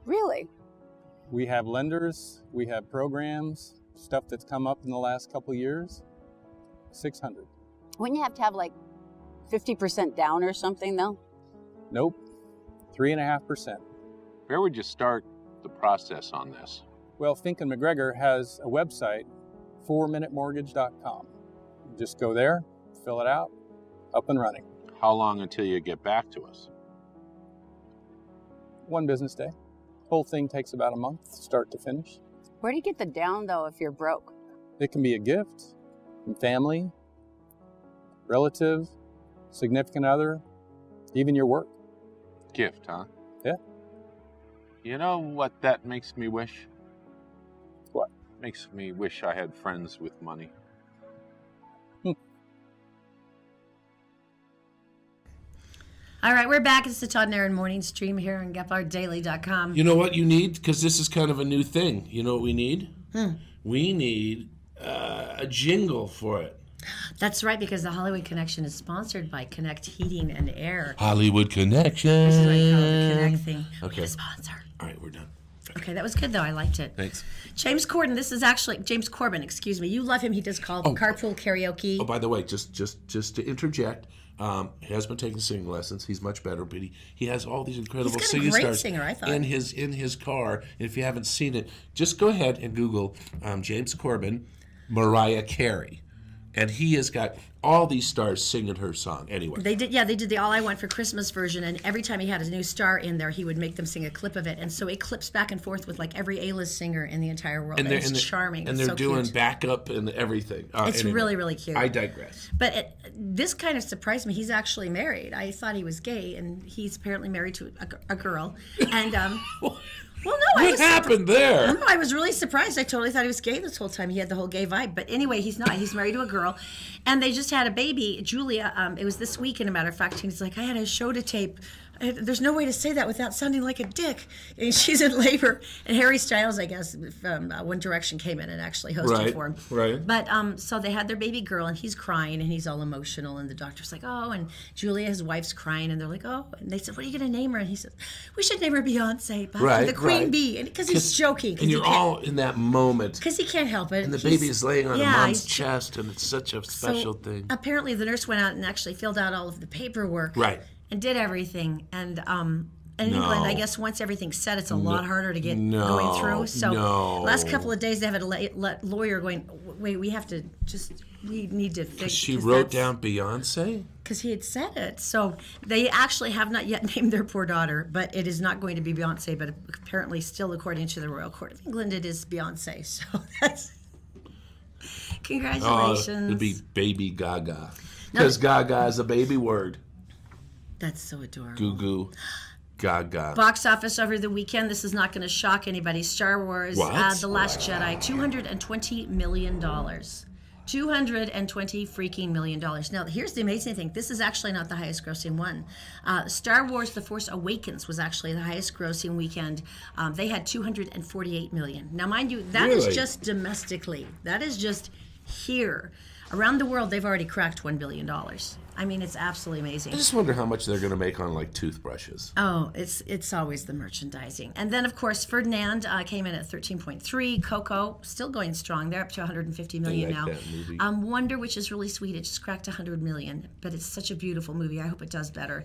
S8: Really?
S7: We have lenders, we have programs, stuff that's come up in the last couple of years. 600.
S8: Wouldn't you have to have like 50% down or something though?
S7: Nope. 3.5%.
S9: Where would you start the process on this?
S7: Well, Fink & McGregor has a website, 4minutemortgage.com. Just go there, fill it out, up and running.
S9: How long until you get back to us?
S7: 1 business day. Whole thing takes about a month, start to finish.
S8: Where do you get the down though if you're broke?
S7: It can be a gift from family, relative, significant other, even your work.
S9: Gift, huh?
S7: Yeah.
S9: You know what that makes me wish?
S7: What?
S9: Makes me wish I had friends with money.
S2: All right, we're back. It's the Todd and Erin morning stream here on GepHardDaily.com.
S1: You know what you need? Because this is kind of a new thing. You know what we need? We need a jingle for it.
S2: That's right, because the Hollywood Connection is sponsored by Connect Heating and Air.
S1: Hollywood Connection.
S2: This is what you call the Connect thing.
S1: Okay.
S2: The sponsor.
S1: All right, we're done.
S2: Okay, that was good, though. I liked it.
S1: Thanks.
S2: James Corbin, excuse me. You love him. He does carpool karaoke.
S1: Oh, by the way, just to interject, he has been taking singing lessons. He's much better, but he has all these incredible singing
S2: great
S1: stars
S2: singer, I thought.
S1: in his car. And if you haven't seen it, just go ahead and Google James Corbin, Mariah Carey. And he has got all these stars singing her song. Anyway.
S2: They did the All I Want for Christmas version, and every time he had a new star in there, he would make them sing a clip of it. And so it clips back and forth with like every A-list singer in the entire world. And it's charming.
S1: And they're doing backup and everything.
S2: It's
S1: anyway,
S2: really, really cute.
S1: I digress.
S2: But this kind of surprised me. He's actually married. I thought he was gay, and he's apparently married to a girl. And well, no,
S1: what happened there?
S2: No, I was really surprised. I totally thought he was gay this whole time. He had the whole gay vibe. But anyway, he's not. He's married to a girl. And they just had a baby, Julia. It was this week, as a matter of fact. And he's like, I had a show to tape. There's no way to say that without sounding like a dick. And she's in labor. And Harry Styles, I guess, from One Direction came in and actually hosted for him.
S1: Right.
S2: But so they had their baby girl, and he's crying, and he's all emotional. And the doctor's like, oh, and Julia, his wife's crying. And they're like, oh. And they said, what are you going to name her? And he says, we should name her Beyonce. The Queen Bee. Because he's joking.
S1: And you're all in that moment.
S2: Because he can't help it.
S1: And the baby is laying on mom's chest, and it's such a special thing.
S2: Apparently, the nurse went out and actually filled out all of the paperwork.
S1: Right.
S2: And did everything. And in England, I guess once everything's set, it's a lot harder to get going through. So last couple of days, they have a lawyer going, wait, we need to fix.
S1: She wrote down Beyonce?
S2: Because he had said it. So they actually have not yet named their poor daughter, but it is not going to be Beyonce, but apparently still according to the Royal Court of England, it is Beyonce. So that's... Congratulations.
S1: It'd be Baby Gaga. Because Gaga is a baby word.
S2: That's so adorable.
S1: Goo goo. Gaga.
S2: Box office over the weekend. This is not going to shock anybody. Star Wars, The Last Jedi, $220 million. $220 freaking million. Now, here's the amazing thing. This is actually not the highest grossing one. Star Wars The Force Awakens was actually the highest grossing weekend. They had $248 million. Now, mind you, that is just domestically. That is just here. Around the world, they've already cracked $1 billion. I mean, it's absolutely amazing.
S1: I just wonder how much they're going to make on, like, toothbrushes.
S2: Oh, it's always the merchandising. And then, of course, Ferdinand came in at 13.3. Coco, still going strong. They're up to $150 million now.
S1: That movie.
S2: Wonder, which is really sweet. It just cracked $100 million. But it's such a beautiful movie. I hope it does better.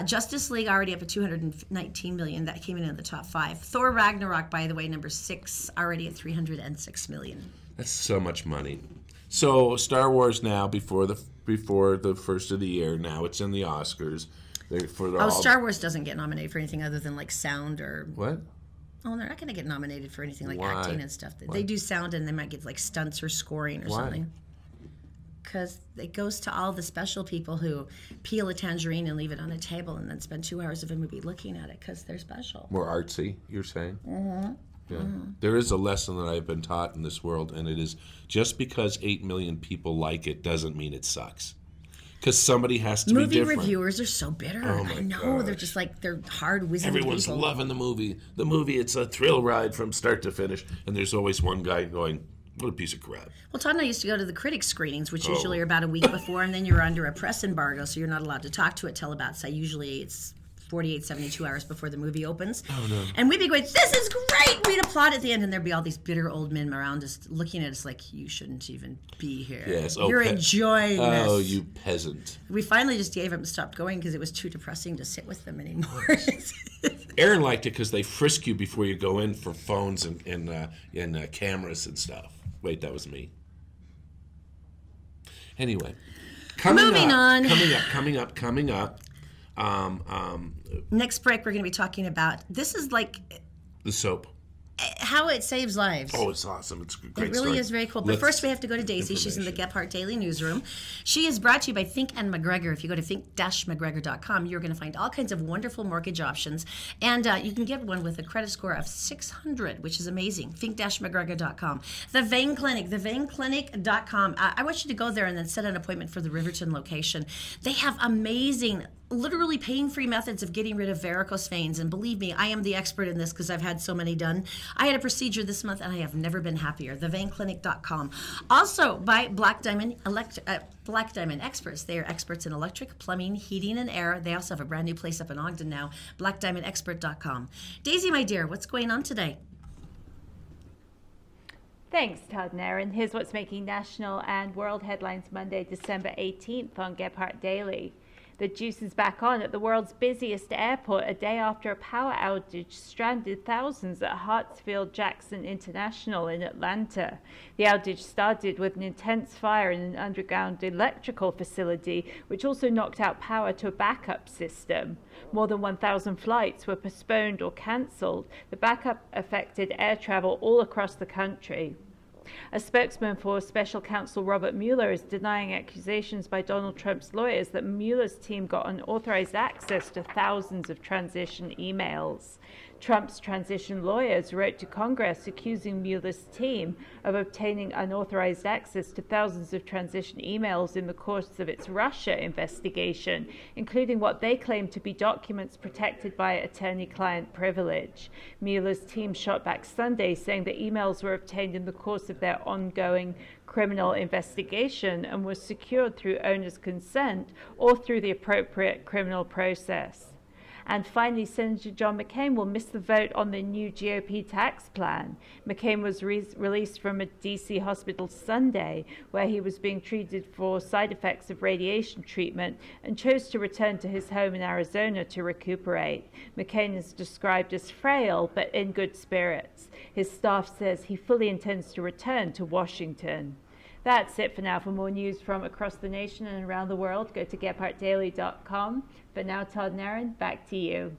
S2: Justice League already up at $219 million. That came in the top 5. Thor Ragnarok, by the way, number 6, already at $306 million.
S1: That's so much money. So Star Wars now, before the first of the year, now it's in the Oscars.
S2: Star Wars doesn't get nominated for anything other than like sound or
S1: what?
S2: Oh, they're not going to get nominated for anything like acting and stuff. They do sound, and they might get like stunts or scoring or something. Because it goes to all the special people who peel a tangerine and leave it on a table and then spend 2 hours of a movie looking at it because they're special.
S1: More artsy, you're saying?
S2: Mm-hmm.
S1: Yeah. There is a lesson that I've been taught in this world, and it is just because 8 million people like it doesn't mean it sucks. Because somebody has to be different.
S2: Movie reviewers are so bitter.
S1: Oh my
S2: I know.
S1: gosh.
S2: They're just like, they're hard-whizzing
S1: Everyone's
S2: people.
S1: loving the movie. The movie, it's a thrill ride from start to finish. And there's always one guy going, what a piece of crap.
S2: Well, Todd and I used to go to the critics screenings, which usually are about a week before, and then you're under a press embargo, so you're not allowed to talk to it till about, say, usually it's 48, 72 hours before the movie opens.
S1: Oh, no.
S2: And we'd be going, this is great! We'd applaud at the end, and there'd be all these bitter old men around us looking at us like, you shouldn't even be here.
S1: Yes.
S2: You're enjoying this.
S1: Oh, you peasant.
S2: We finally just gave up and stopped going because it was too depressing to sit with them anymore.
S1: Erin liked it because they frisk you before you go in for phones and cameras and stuff. Wait, that was me. Anyway.
S2: Moving on.
S1: Coming up.
S2: Next break, we're going to be talking about, this is like
S1: the soap.
S2: How it saves lives.
S1: Oh, it's awesome. It's a great
S2: It really
S1: story.
S2: is very cool. But first, we have to go to Daisy. She's in the Gephardt Daily Newsroom. She is brought to you by Think and McGregor. If you go to think-mcgregor.com, you're going to find all kinds of wonderful mortgage options. And you can get one with a credit score of 600, which is amazing. Think-mcgregor.com. The Vein Clinic, theveinclinic.com. I want you to go there and then set an appointment for the Riverton location. They have amazing literally pain-free methods of getting rid of varicose veins. And believe me, I am the expert in this because I've had so many done. I had a procedure this month and I have never been happier. TheVeinClinic.com. Also by Black Diamond Experts. They are experts in electric, plumbing, heating, and air. They also have a brand new place up in Ogden now. BlackDiamondExpert.com. Daisy, my dear, what's going on today?
S3: Thanks, Todd and Erin. Here's what's making national and world headlines Monday, December 18th on Gephardt Daily. The juice is back on at the world's busiest airport a day after a power outage stranded thousands at Hartsfield-Jackson International in Atlanta. The outage started with an intense fire in an underground electrical facility, which also knocked out power to a backup system. More than 1,000 flights were postponed or cancelled. The backup affected air travel all across the country. A spokesman for Special Counsel Robert Mueller is denying accusations by Donald Trump's lawyers that Mueller's team got unauthorized access to thousands of transition emails. Trump's transition lawyers wrote to Congress accusing Mueller's team of obtaining unauthorized access to thousands of transition emails in the course of its Russia investigation, including what they claim to be documents protected by attorney-client privilege. Mueller's team shot back Sunday, saying the emails were obtained in the course of their ongoing criminal investigation and were secured through owner's consent or through the appropriate criminal process. And finally, Senator John McCain will miss the vote on the new GOP tax plan. McCain was released from a D.C. hospital Sunday, where he was being treated for side effects of radiation treatment, and chose to return to his home in Arizona to recuperate. McCain is described as frail, but in good spirits. His staff says he fully intends to return to Washington. That's it for now. For more news from across the nation and around the world, go to GephartDaily.com. For now, Todd and Erin, back to you.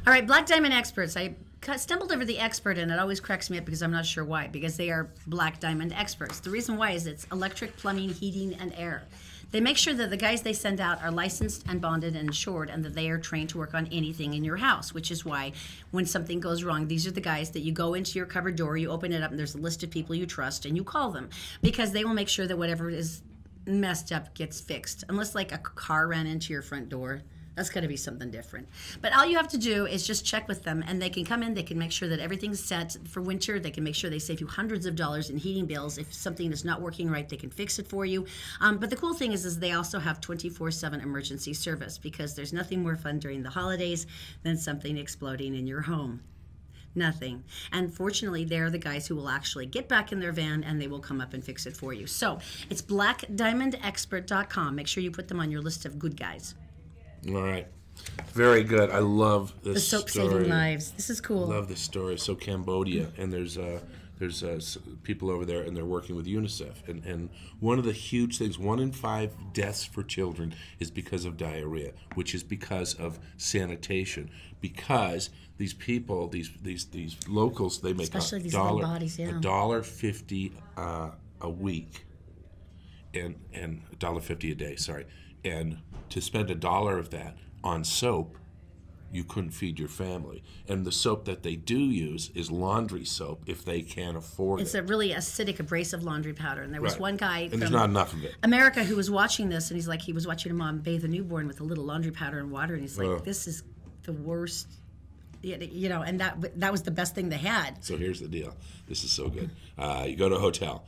S2: All right, Black Diamond Experts. I stumbled over the expert, and it always cracks me up because I'm not sure why. Because they are Black Diamond Experts. The reason why is it's electric, plumbing, heating, and air. They make sure that the guys they send out are licensed and bonded and insured, and that they are trained to work on anything in your house, which is why when something goes wrong, these are the guys that you go into your cupboard door, you open it up, and there's a list of people you trust, and you call them because they will make sure that whatever is messed up gets fixed. Unless like a car ran into your front door. That's got to be something different. But all you have to do is just check with them, and they can come in, they can make sure that everything's set for winter, they can make sure they save you hundreds of dollars in heating bills. If something is not working right, they can fix it for you. But the cool thing is they also have 24/7 emergency service, because there's nothing more fun during the holidays than something exploding in your home. Nothing. And fortunately, they're the guys who will actually get back in their van and they will come up and fix it for you. So it's blackdiamondexpert.com. Make sure you put them on your list of good guys.
S1: All right. Very good. I love this
S2: the soap
S1: story.
S2: saving lives. This is cool.
S1: I love this story. So Cambodia, and there's people over there, and they're working with UNICEF. And one of the huge things, 1 in 5 deaths for children is because of diarrhea, which is because of sanitation. Because these people, these locals, they make
S2: especially these little bodies, yeah.
S1: $1.50 a week, and $1.50 a day. Sorry, and to spend $1 of that on soap, you couldn't feed your family. And the soap that they do use is laundry soap if they can't afford it.
S2: It's a really acidic, abrasive laundry powder. And there was one guy
S1: and there's not enough of it.
S2: America who was watching this, and he's like, he was watching a mom bathe a newborn with a little laundry powder and water, and he's like, this is the worst. You know, and that was the best thing they had.
S1: So here's the deal. This is so good. You go to a hotel.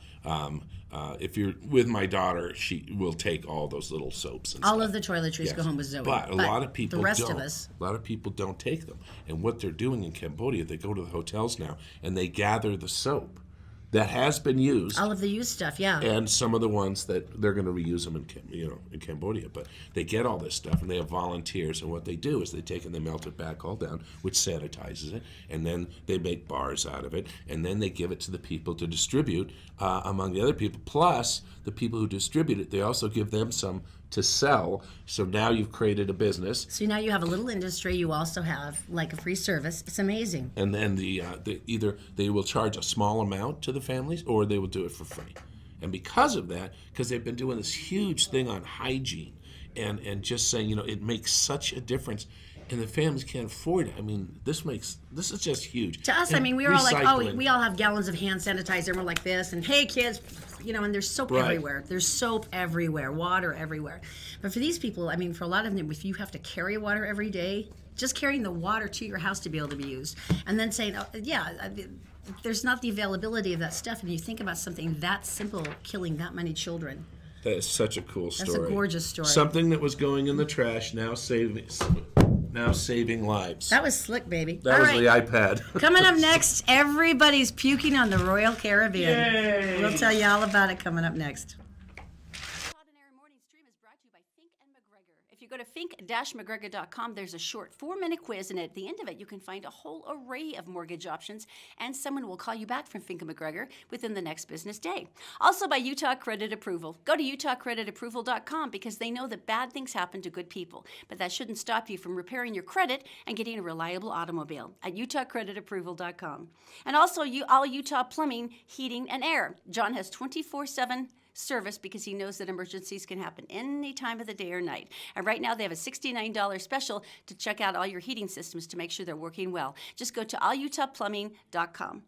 S1: If you're with my daughter, she will take all those little soaps and
S2: all
S1: stuff.
S2: of the toiletries go home with Zoe.
S1: But a lot of people
S2: the rest
S1: don't.
S2: Of us.
S1: A lot of people don't take them. And what they're doing in Cambodia, they go to the hotels now and they gather the soap that has been used.
S2: All of the used stuff, yeah.
S1: And some of the ones that they're going to reuse them in Cambodia. But they get all this stuff, and they have volunteers. And what they do is they take and they melt it back all down, which sanitizes it. And then they make bars out of it. And then they give it to the people to distribute among the other people. Plus, the people who distribute it, they also give them some to sell. So now you've created a business.
S2: So now you have a little industry. You also have like a free service. It's amazing.
S1: And then either they will charge a small amount to the families, or they will do it for free. And because of that, because they've been doing this huge thing on hygiene and just saying, it makes such a difference. and the families can't afford it. I mean, this is just huge.
S2: To us,
S1: And
S2: I mean, we were all like,
S1: recycling.
S2: we all have gallons of hand sanitizer, and we're like this, and hey, kids, and there's soap
S1: Right.
S2: everywhere. There's soap everywhere, water everywhere. But for these people, I mean, for a lot of them, if you have to carry water every day, just carrying the water to your house to be able to be used, and then saying, there's not the availability of that stuff, and you think about something that simple killing that many children.
S1: That is such a cool story.
S2: That's a gorgeous story.
S1: Something that was going in the trash now saving lives.
S2: That was slick, baby.
S1: That
S2: All
S1: was
S2: right.
S1: the iPad.
S2: Coming up next, everybody's puking on the Royal Caribbean.
S1: Yay.
S2: We'll tell you all about it coming up next.
S4: Todd and Erin Morning Stream is brought to you by Fink and McGregor. If you go to fink-mcgregor.com, there's a short 4-minute quiz, and at the end of it, you can find a whole array of mortgage options, and someone will call you back from Fink and McGregor within the next business day. Also by Utah Credit Approval. Go to utahcreditapproval.com because they know that bad things happen to good people, but that shouldn't stop you from repairing your credit and getting a reliable automobile at utahcreditapproval.com. And also all Utah Plumbing, Heating, and Air. John has 24/7 service because he knows that emergencies can happen any time of the day or night. And right now they have a $69 special to check out all your heating systems to make sure they're working well. Just go to allutahplumbing.com.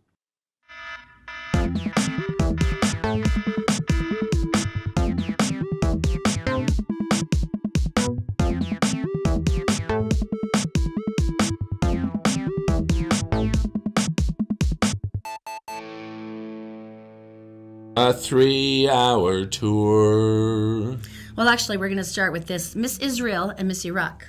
S1: A 3-hour tour.
S2: Well, actually, we're going to start with this. Miss Israel and Miss Iraq.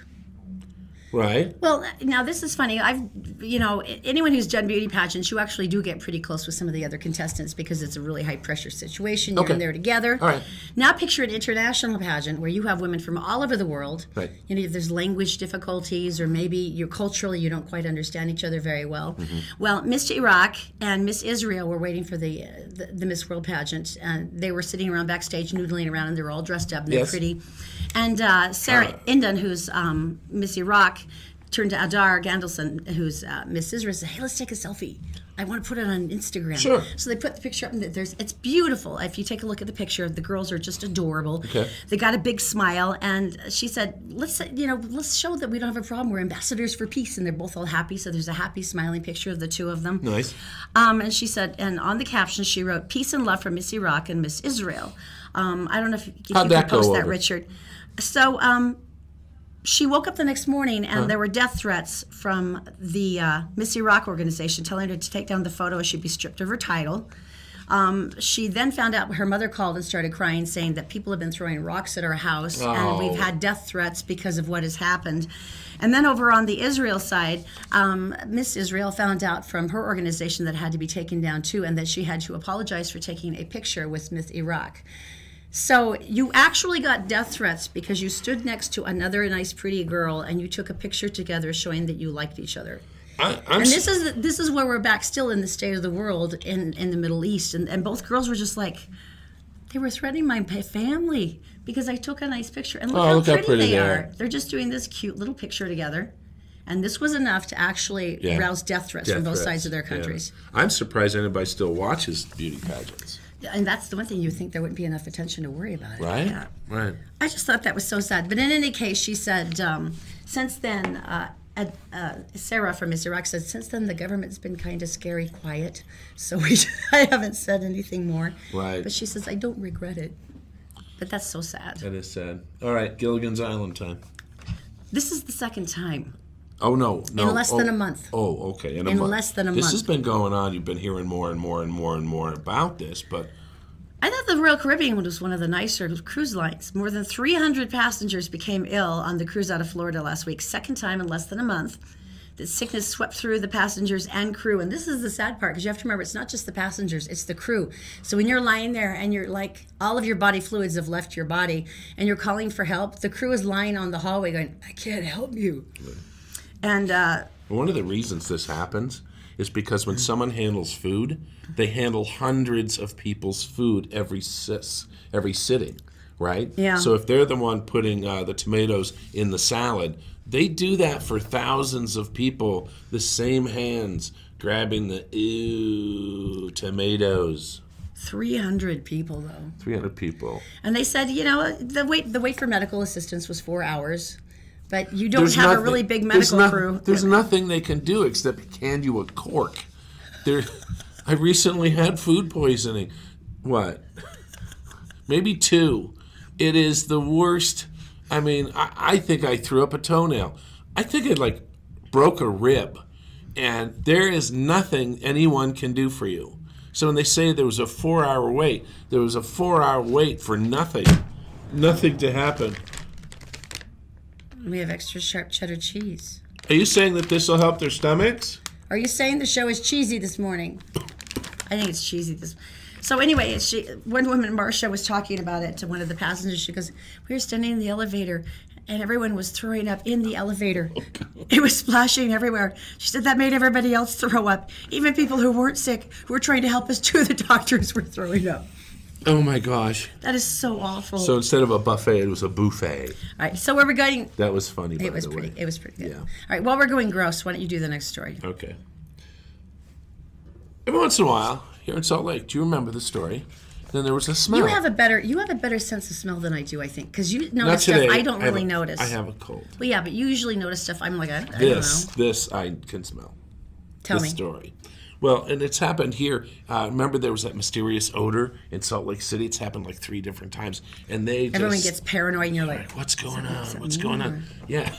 S1: Right.
S2: Well, now this is funny. Anyone who's done beauty pageants, you actually do get pretty close with some of the other contestants because it's a really high pressure situation. You're in there together.
S1: All right.
S2: Now picture an international pageant where you have women from all over the world.
S1: Right.
S2: If there's language difficulties or maybe you don't quite understand each other very well.
S1: Mm-hmm.
S2: Well, Miss Iraq and Miss Israel were waiting for the Miss World pageant, and they were sitting around backstage noodling around, and they were all dressed up and they're pretty. And Sarah Indan, who's Miss Iraq, turned to Adar Gandelson, who's Miss Israel, and said, "Hey, let's take a selfie. I want to put it on Instagram."
S1: Sure.
S2: So they put the picture up, and it's beautiful. If you take a look at the picture, the girls are just adorable.
S1: Okay.
S2: They got a big smile, and she said, let's show that we don't have a problem. We're ambassadors for peace, and they're both all happy. So there's a happy, smiling picture of the two of them.
S1: Nice.
S2: And she said, and on the caption, she wrote, "Peace and love from Miss Iraq and Miss Israel." I don't know if you
S1: How'd
S2: could
S1: that
S2: post
S1: go
S2: that,
S1: over?
S2: Richard. So she woke up the next morning, and there were death threats from the Miss Iraq organization telling her to take down the photo or she'd be stripped of her title. She then found out her mother called and started crying, saying that people have been throwing rocks at our house, and we've had death threats because of what has happened. And then over on the Israel side, Miss Israel found out from her organization that it had to be taken down too, and that she had to apologize for taking a picture with Miss Iraq. So you actually got death threats because you stood next to another nice, pretty girl, and you took a picture together showing that you liked each other. And this is where we're back still in the state of the world in the Middle East, and both girls were just like, they were threatening my family because I took a nice picture, and look how pretty they are. They're just doing this cute little picture together, and this was enough to actually rouse death threats from both sides of their countries.
S1: Yeah. I'm surprised anybody still watches beauty pageants.
S2: And that's the one thing you think there wouldn't be enough attention to worry about it.
S1: Right?
S2: Yeah.
S1: Right.
S2: I just thought that was so sad. But in any case, she said, since then, Sarah from Miss Iraq said, since then the government's been kind of scary quiet. So I haven't said anything more.
S1: Right.
S2: But she says, I don't regret it. But that's so sad.
S1: That is sad. All right, Gilligan's Island time.
S2: This is the second time.
S1: Oh, no.
S2: In less than a month.
S1: Oh, okay. In
S2: less than a month.
S1: This has been going on. You've been hearing more and more and more and more about this, but...
S2: I thought the Royal Caribbean was one of the nicer cruise lines. More than 300 passengers became ill on the cruise out of Florida last week. Second time in less than a month. The sickness swept through the passengers and crew. And this is the sad part, because you have to remember, it's not just the passengers, it's the crew. So when you're lying there and you're like, all of your body fluids have left your body, and you're calling for help, the crew is lying on the hallway going, I can't help you. And
S1: one of the reasons this happens is because when someone handles food, they handle hundreds of people's food every sitting, right?
S2: Yeah.
S1: So if they're the one putting the tomatoes in the salad, they do that for thousands of people, the same hands grabbing the tomatoes.
S2: 300 people, though.
S1: 300 people.
S2: And they said, the wait for medical assistance was 4 hours. But you don't have a really big medical crew.
S1: There's nothing they can do except hand you a cork. I recently had food poisoning. What? Maybe 2. It is the worst. I mean, I think I threw up a toenail. I think it broke a rib. And there is nothing anyone can do for you. So when they say there was a 4-hour wait, there was a 4-hour wait for nothing. Nothing to happen.
S2: We have extra sharp cheddar cheese.
S1: Are you saying that this will help their stomachs?
S2: Are you saying the show is cheesy this morning? I think it's cheesy So anyway, one woman, Marcia, was talking about it to one of the passengers. She goes, we were standing in the elevator, and everyone was throwing up in the elevator. It was splashing everywhere. She said that made everybody else throw up. Even people who weren't sick, who were trying to help us too, the doctors were throwing up.
S1: Oh my gosh.
S2: That is so awful.
S1: So instead of a buffet, it was a buffet.
S2: All right, so where we're going...
S1: That was funny, by the way.
S2: It was pretty good.
S1: Yeah.
S2: All right, while we're going gross, why don't you do the next story?
S1: Okay. Every once in a while, here in Salt Lake, do you remember the story? Then there was a smell.
S2: You have a better sense of smell than I do, I think, because you notice stuff I don't really notice.
S1: I have a cold.
S2: Well, yeah, but you usually notice stuff. I'm like, I don't know.
S1: This I can smell.
S2: Tell me.
S1: This story. Well, and it's happened here. Remember there was that mysterious odor in Salt Lake City? It's happened 3 different times. And everyone
S2: gets paranoid and you're like,
S1: what's going on? What's going on? Yeah.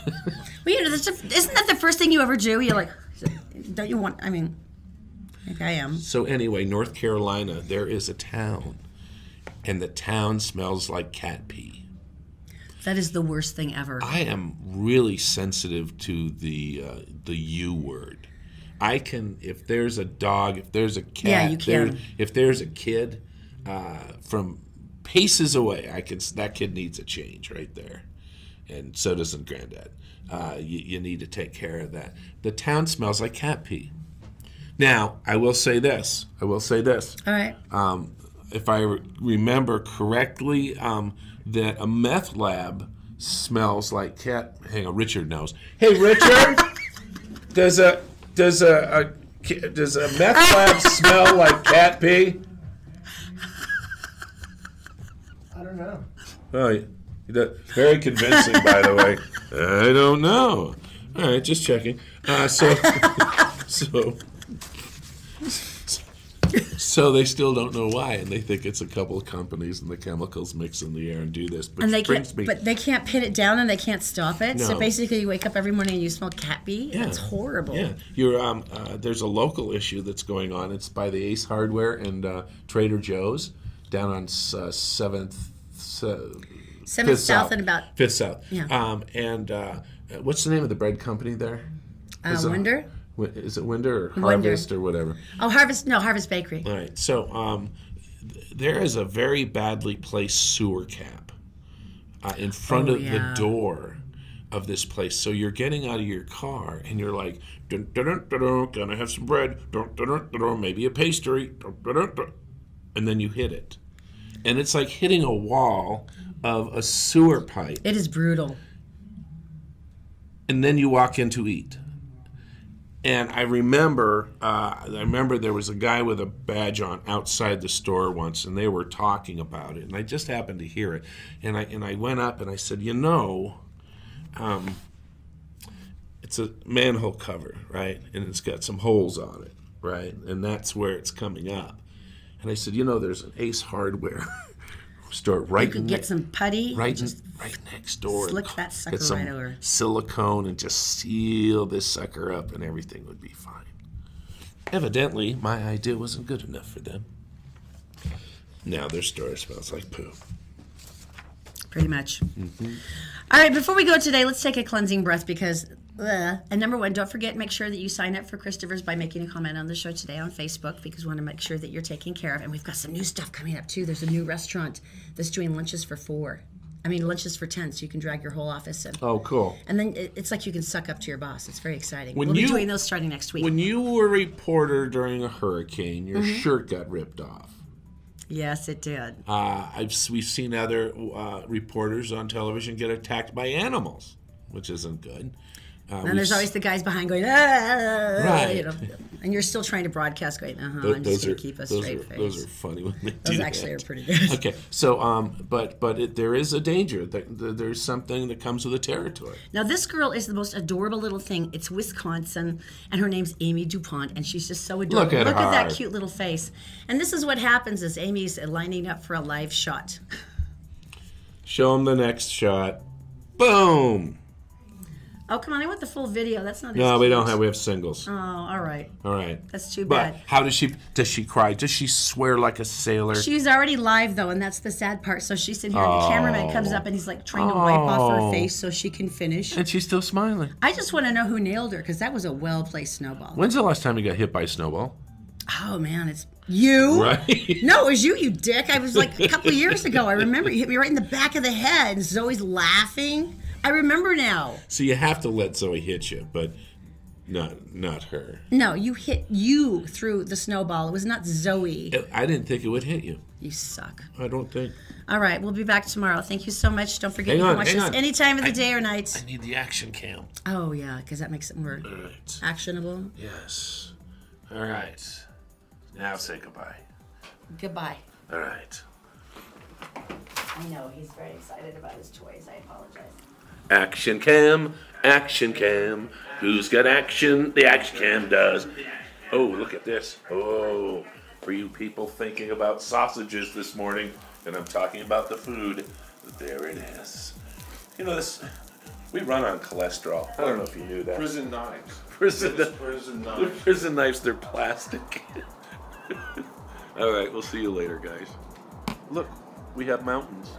S2: Well, isn't that the first thing you ever do? You're like, don't you want, maybe I am.
S1: So anyway, North Carolina, there is a town. And the town smells like cat pee.
S2: That is the worst thing ever.
S1: I am really sensitive to the U word. I can, if there's a dog, if there's a cat,
S2: you can.
S1: If there's a kid from paces away, that kid needs a change right there. And so doesn't Granddad. You need to take care of that. The town smells like cat pee. Now, I will say this.
S2: All right.
S1: If I remember correctly, that a meth lab smells like cat. Hang on, Richard knows. Hey, Richard, does a meth lab smell like cat pee?
S10: I don't know.
S1: Oh, very convincing, by the way. I don't know. All right, just checking. So they still don't know why, and they think it's a couple of companies and the chemicals mix in the air and do this. But
S2: they can't pin it down and they can't stop it.
S1: No.
S2: So basically, you wake up every morning and you smell cat pee.
S1: Yeah.
S2: That's horrible.
S1: Yeah, there's a local issue that's going on. It's by the Ace Hardware and Trader Joe's down on 7th
S2: South and about
S1: 5th South.
S2: Yeah.
S1: And what's the name of the bread company there?
S2: Winder.
S1: Is it Winder or Harvest or whatever?
S2: Oh, Harvest Bakery.
S1: All right. So there is a very badly placed sewer cap in front of the door of this place. So you're getting out of your car and you're like, dun, dun, dun, dun, dun, gonna have some bread, dun, dun, dun, dun, dun, maybe a pastry, dun, dun, dun, dun, and then you hit it. And it's like hitting a wall of a sewer pipe.
S2: It is brutal.
S1: And then you walk in to eat. And I remember there was a guy with a badge on outside the store once, and they were talking about it, and I just happened to hear it, and I went up and I said, it's a manhole cover, right, and it's got some holes on it, right, and that's where it's coming up, and I said, there's an Ace Hardware store right.
S2: You could get some putty.
S1: Right next door.
S2: Slick that sucker
S1: get some
S2: right over.
S1: Silicone and just seal this sucker up and everything would be fine. Evidently, my idea wasn't good enough for them. Now their store smells like poo.
S2: Pretty much.
S1: Mm-hmm.
S2: All right, before we go today, let's take a cleansing breath because, and number one, don't forget, make sure that you sign up for Christopher's by making a comment on the show today on Facebook because we want to make sure that you're taken care of. And we've got some new stuff coming up, too. There's a new restaurant that's doing lunches for lunches for 10, so you can drag your whole office in.
S1: Oh, cool.
S2: And then it's like you can suck up to your boss. It's very exciting. We'll be doing those starting next week.
S1: When you were a reporter during a hurricane, your shirt got ripped off.
S2: Yes, it did.
S1: We've seen other reporters on television get attacked by animals, which isn't good.
S2: And there's always the guys behind going, right. You know, and you're still trying to broadcast going, I'm just going to keep a straight face.
S1: Those are funny when they do
S2: Those actually are pretty good.
S1: Okay, so, there is a danger. There's something that comes with the territory.
S2: Now, this girl is the most adorable little thing. It's Wisconsin, and her name's Amy DuPont, and she's just so adorable. Look at that cute little face. And this is what happens is Amy's lining up for a live shot.
S1: Show them the next shot. Boom!
S2: Oh, come on, I want the full video. That's not
S1: No, we don't have. We have singles.
S2: Oh, all right.
S1: All right.
S2: That's too bad.
S1: But how does she cry? Does she swear like a sailor?
S2: She's already live, though, and that's the sad part. So she's sitting here, and the cameraman comes up, and he's like trying to wipe off her face so she can finish.
S1: And she's still smiling.
S2: I just want to know who nailed her, because that was a well-placed snowball.
S1: When's the last time you got hit by a snowball?
S2: Oh, man, it's you.
S1: Right?
S2: No, it was you dick. I was like a couple of years ago. I remember you hit me right in the back of the head, and Zoe's laughing. I remember now.
S1: So you have to let Zoe hit you, but not her.
S2: No, you hit you through the snowball. It was not Zoe.
S1: I didn't think it would hit you.
S2: You suck.
S1: I don't think.
S2: All right, we'll be back tomorrow. Thank you so much. Don't forget you can watch this any time of the day or night.
S1: I need the action cam.
S2: Oh, yeah, because that makes it more actionable.
S1: Yes. All right. Now say goodbye.
S2: Goodbye.
S1: All right.
S2: I know, he's very excited about his toys. I apologize.
S1: Action cam, action cam. Who's got action? The action cam does. Oh, look at this. Oh, for you people thinking about sausages this morning, and I'm talking about the food, there it is. You know, we run on cholesterol. I don't know if you knew that.
S9: Prison knives.
S1: Prison
S9: knives.
S1: Prison knives, they're plastic. All right, we'll see you later, guys. Look, we have mountains.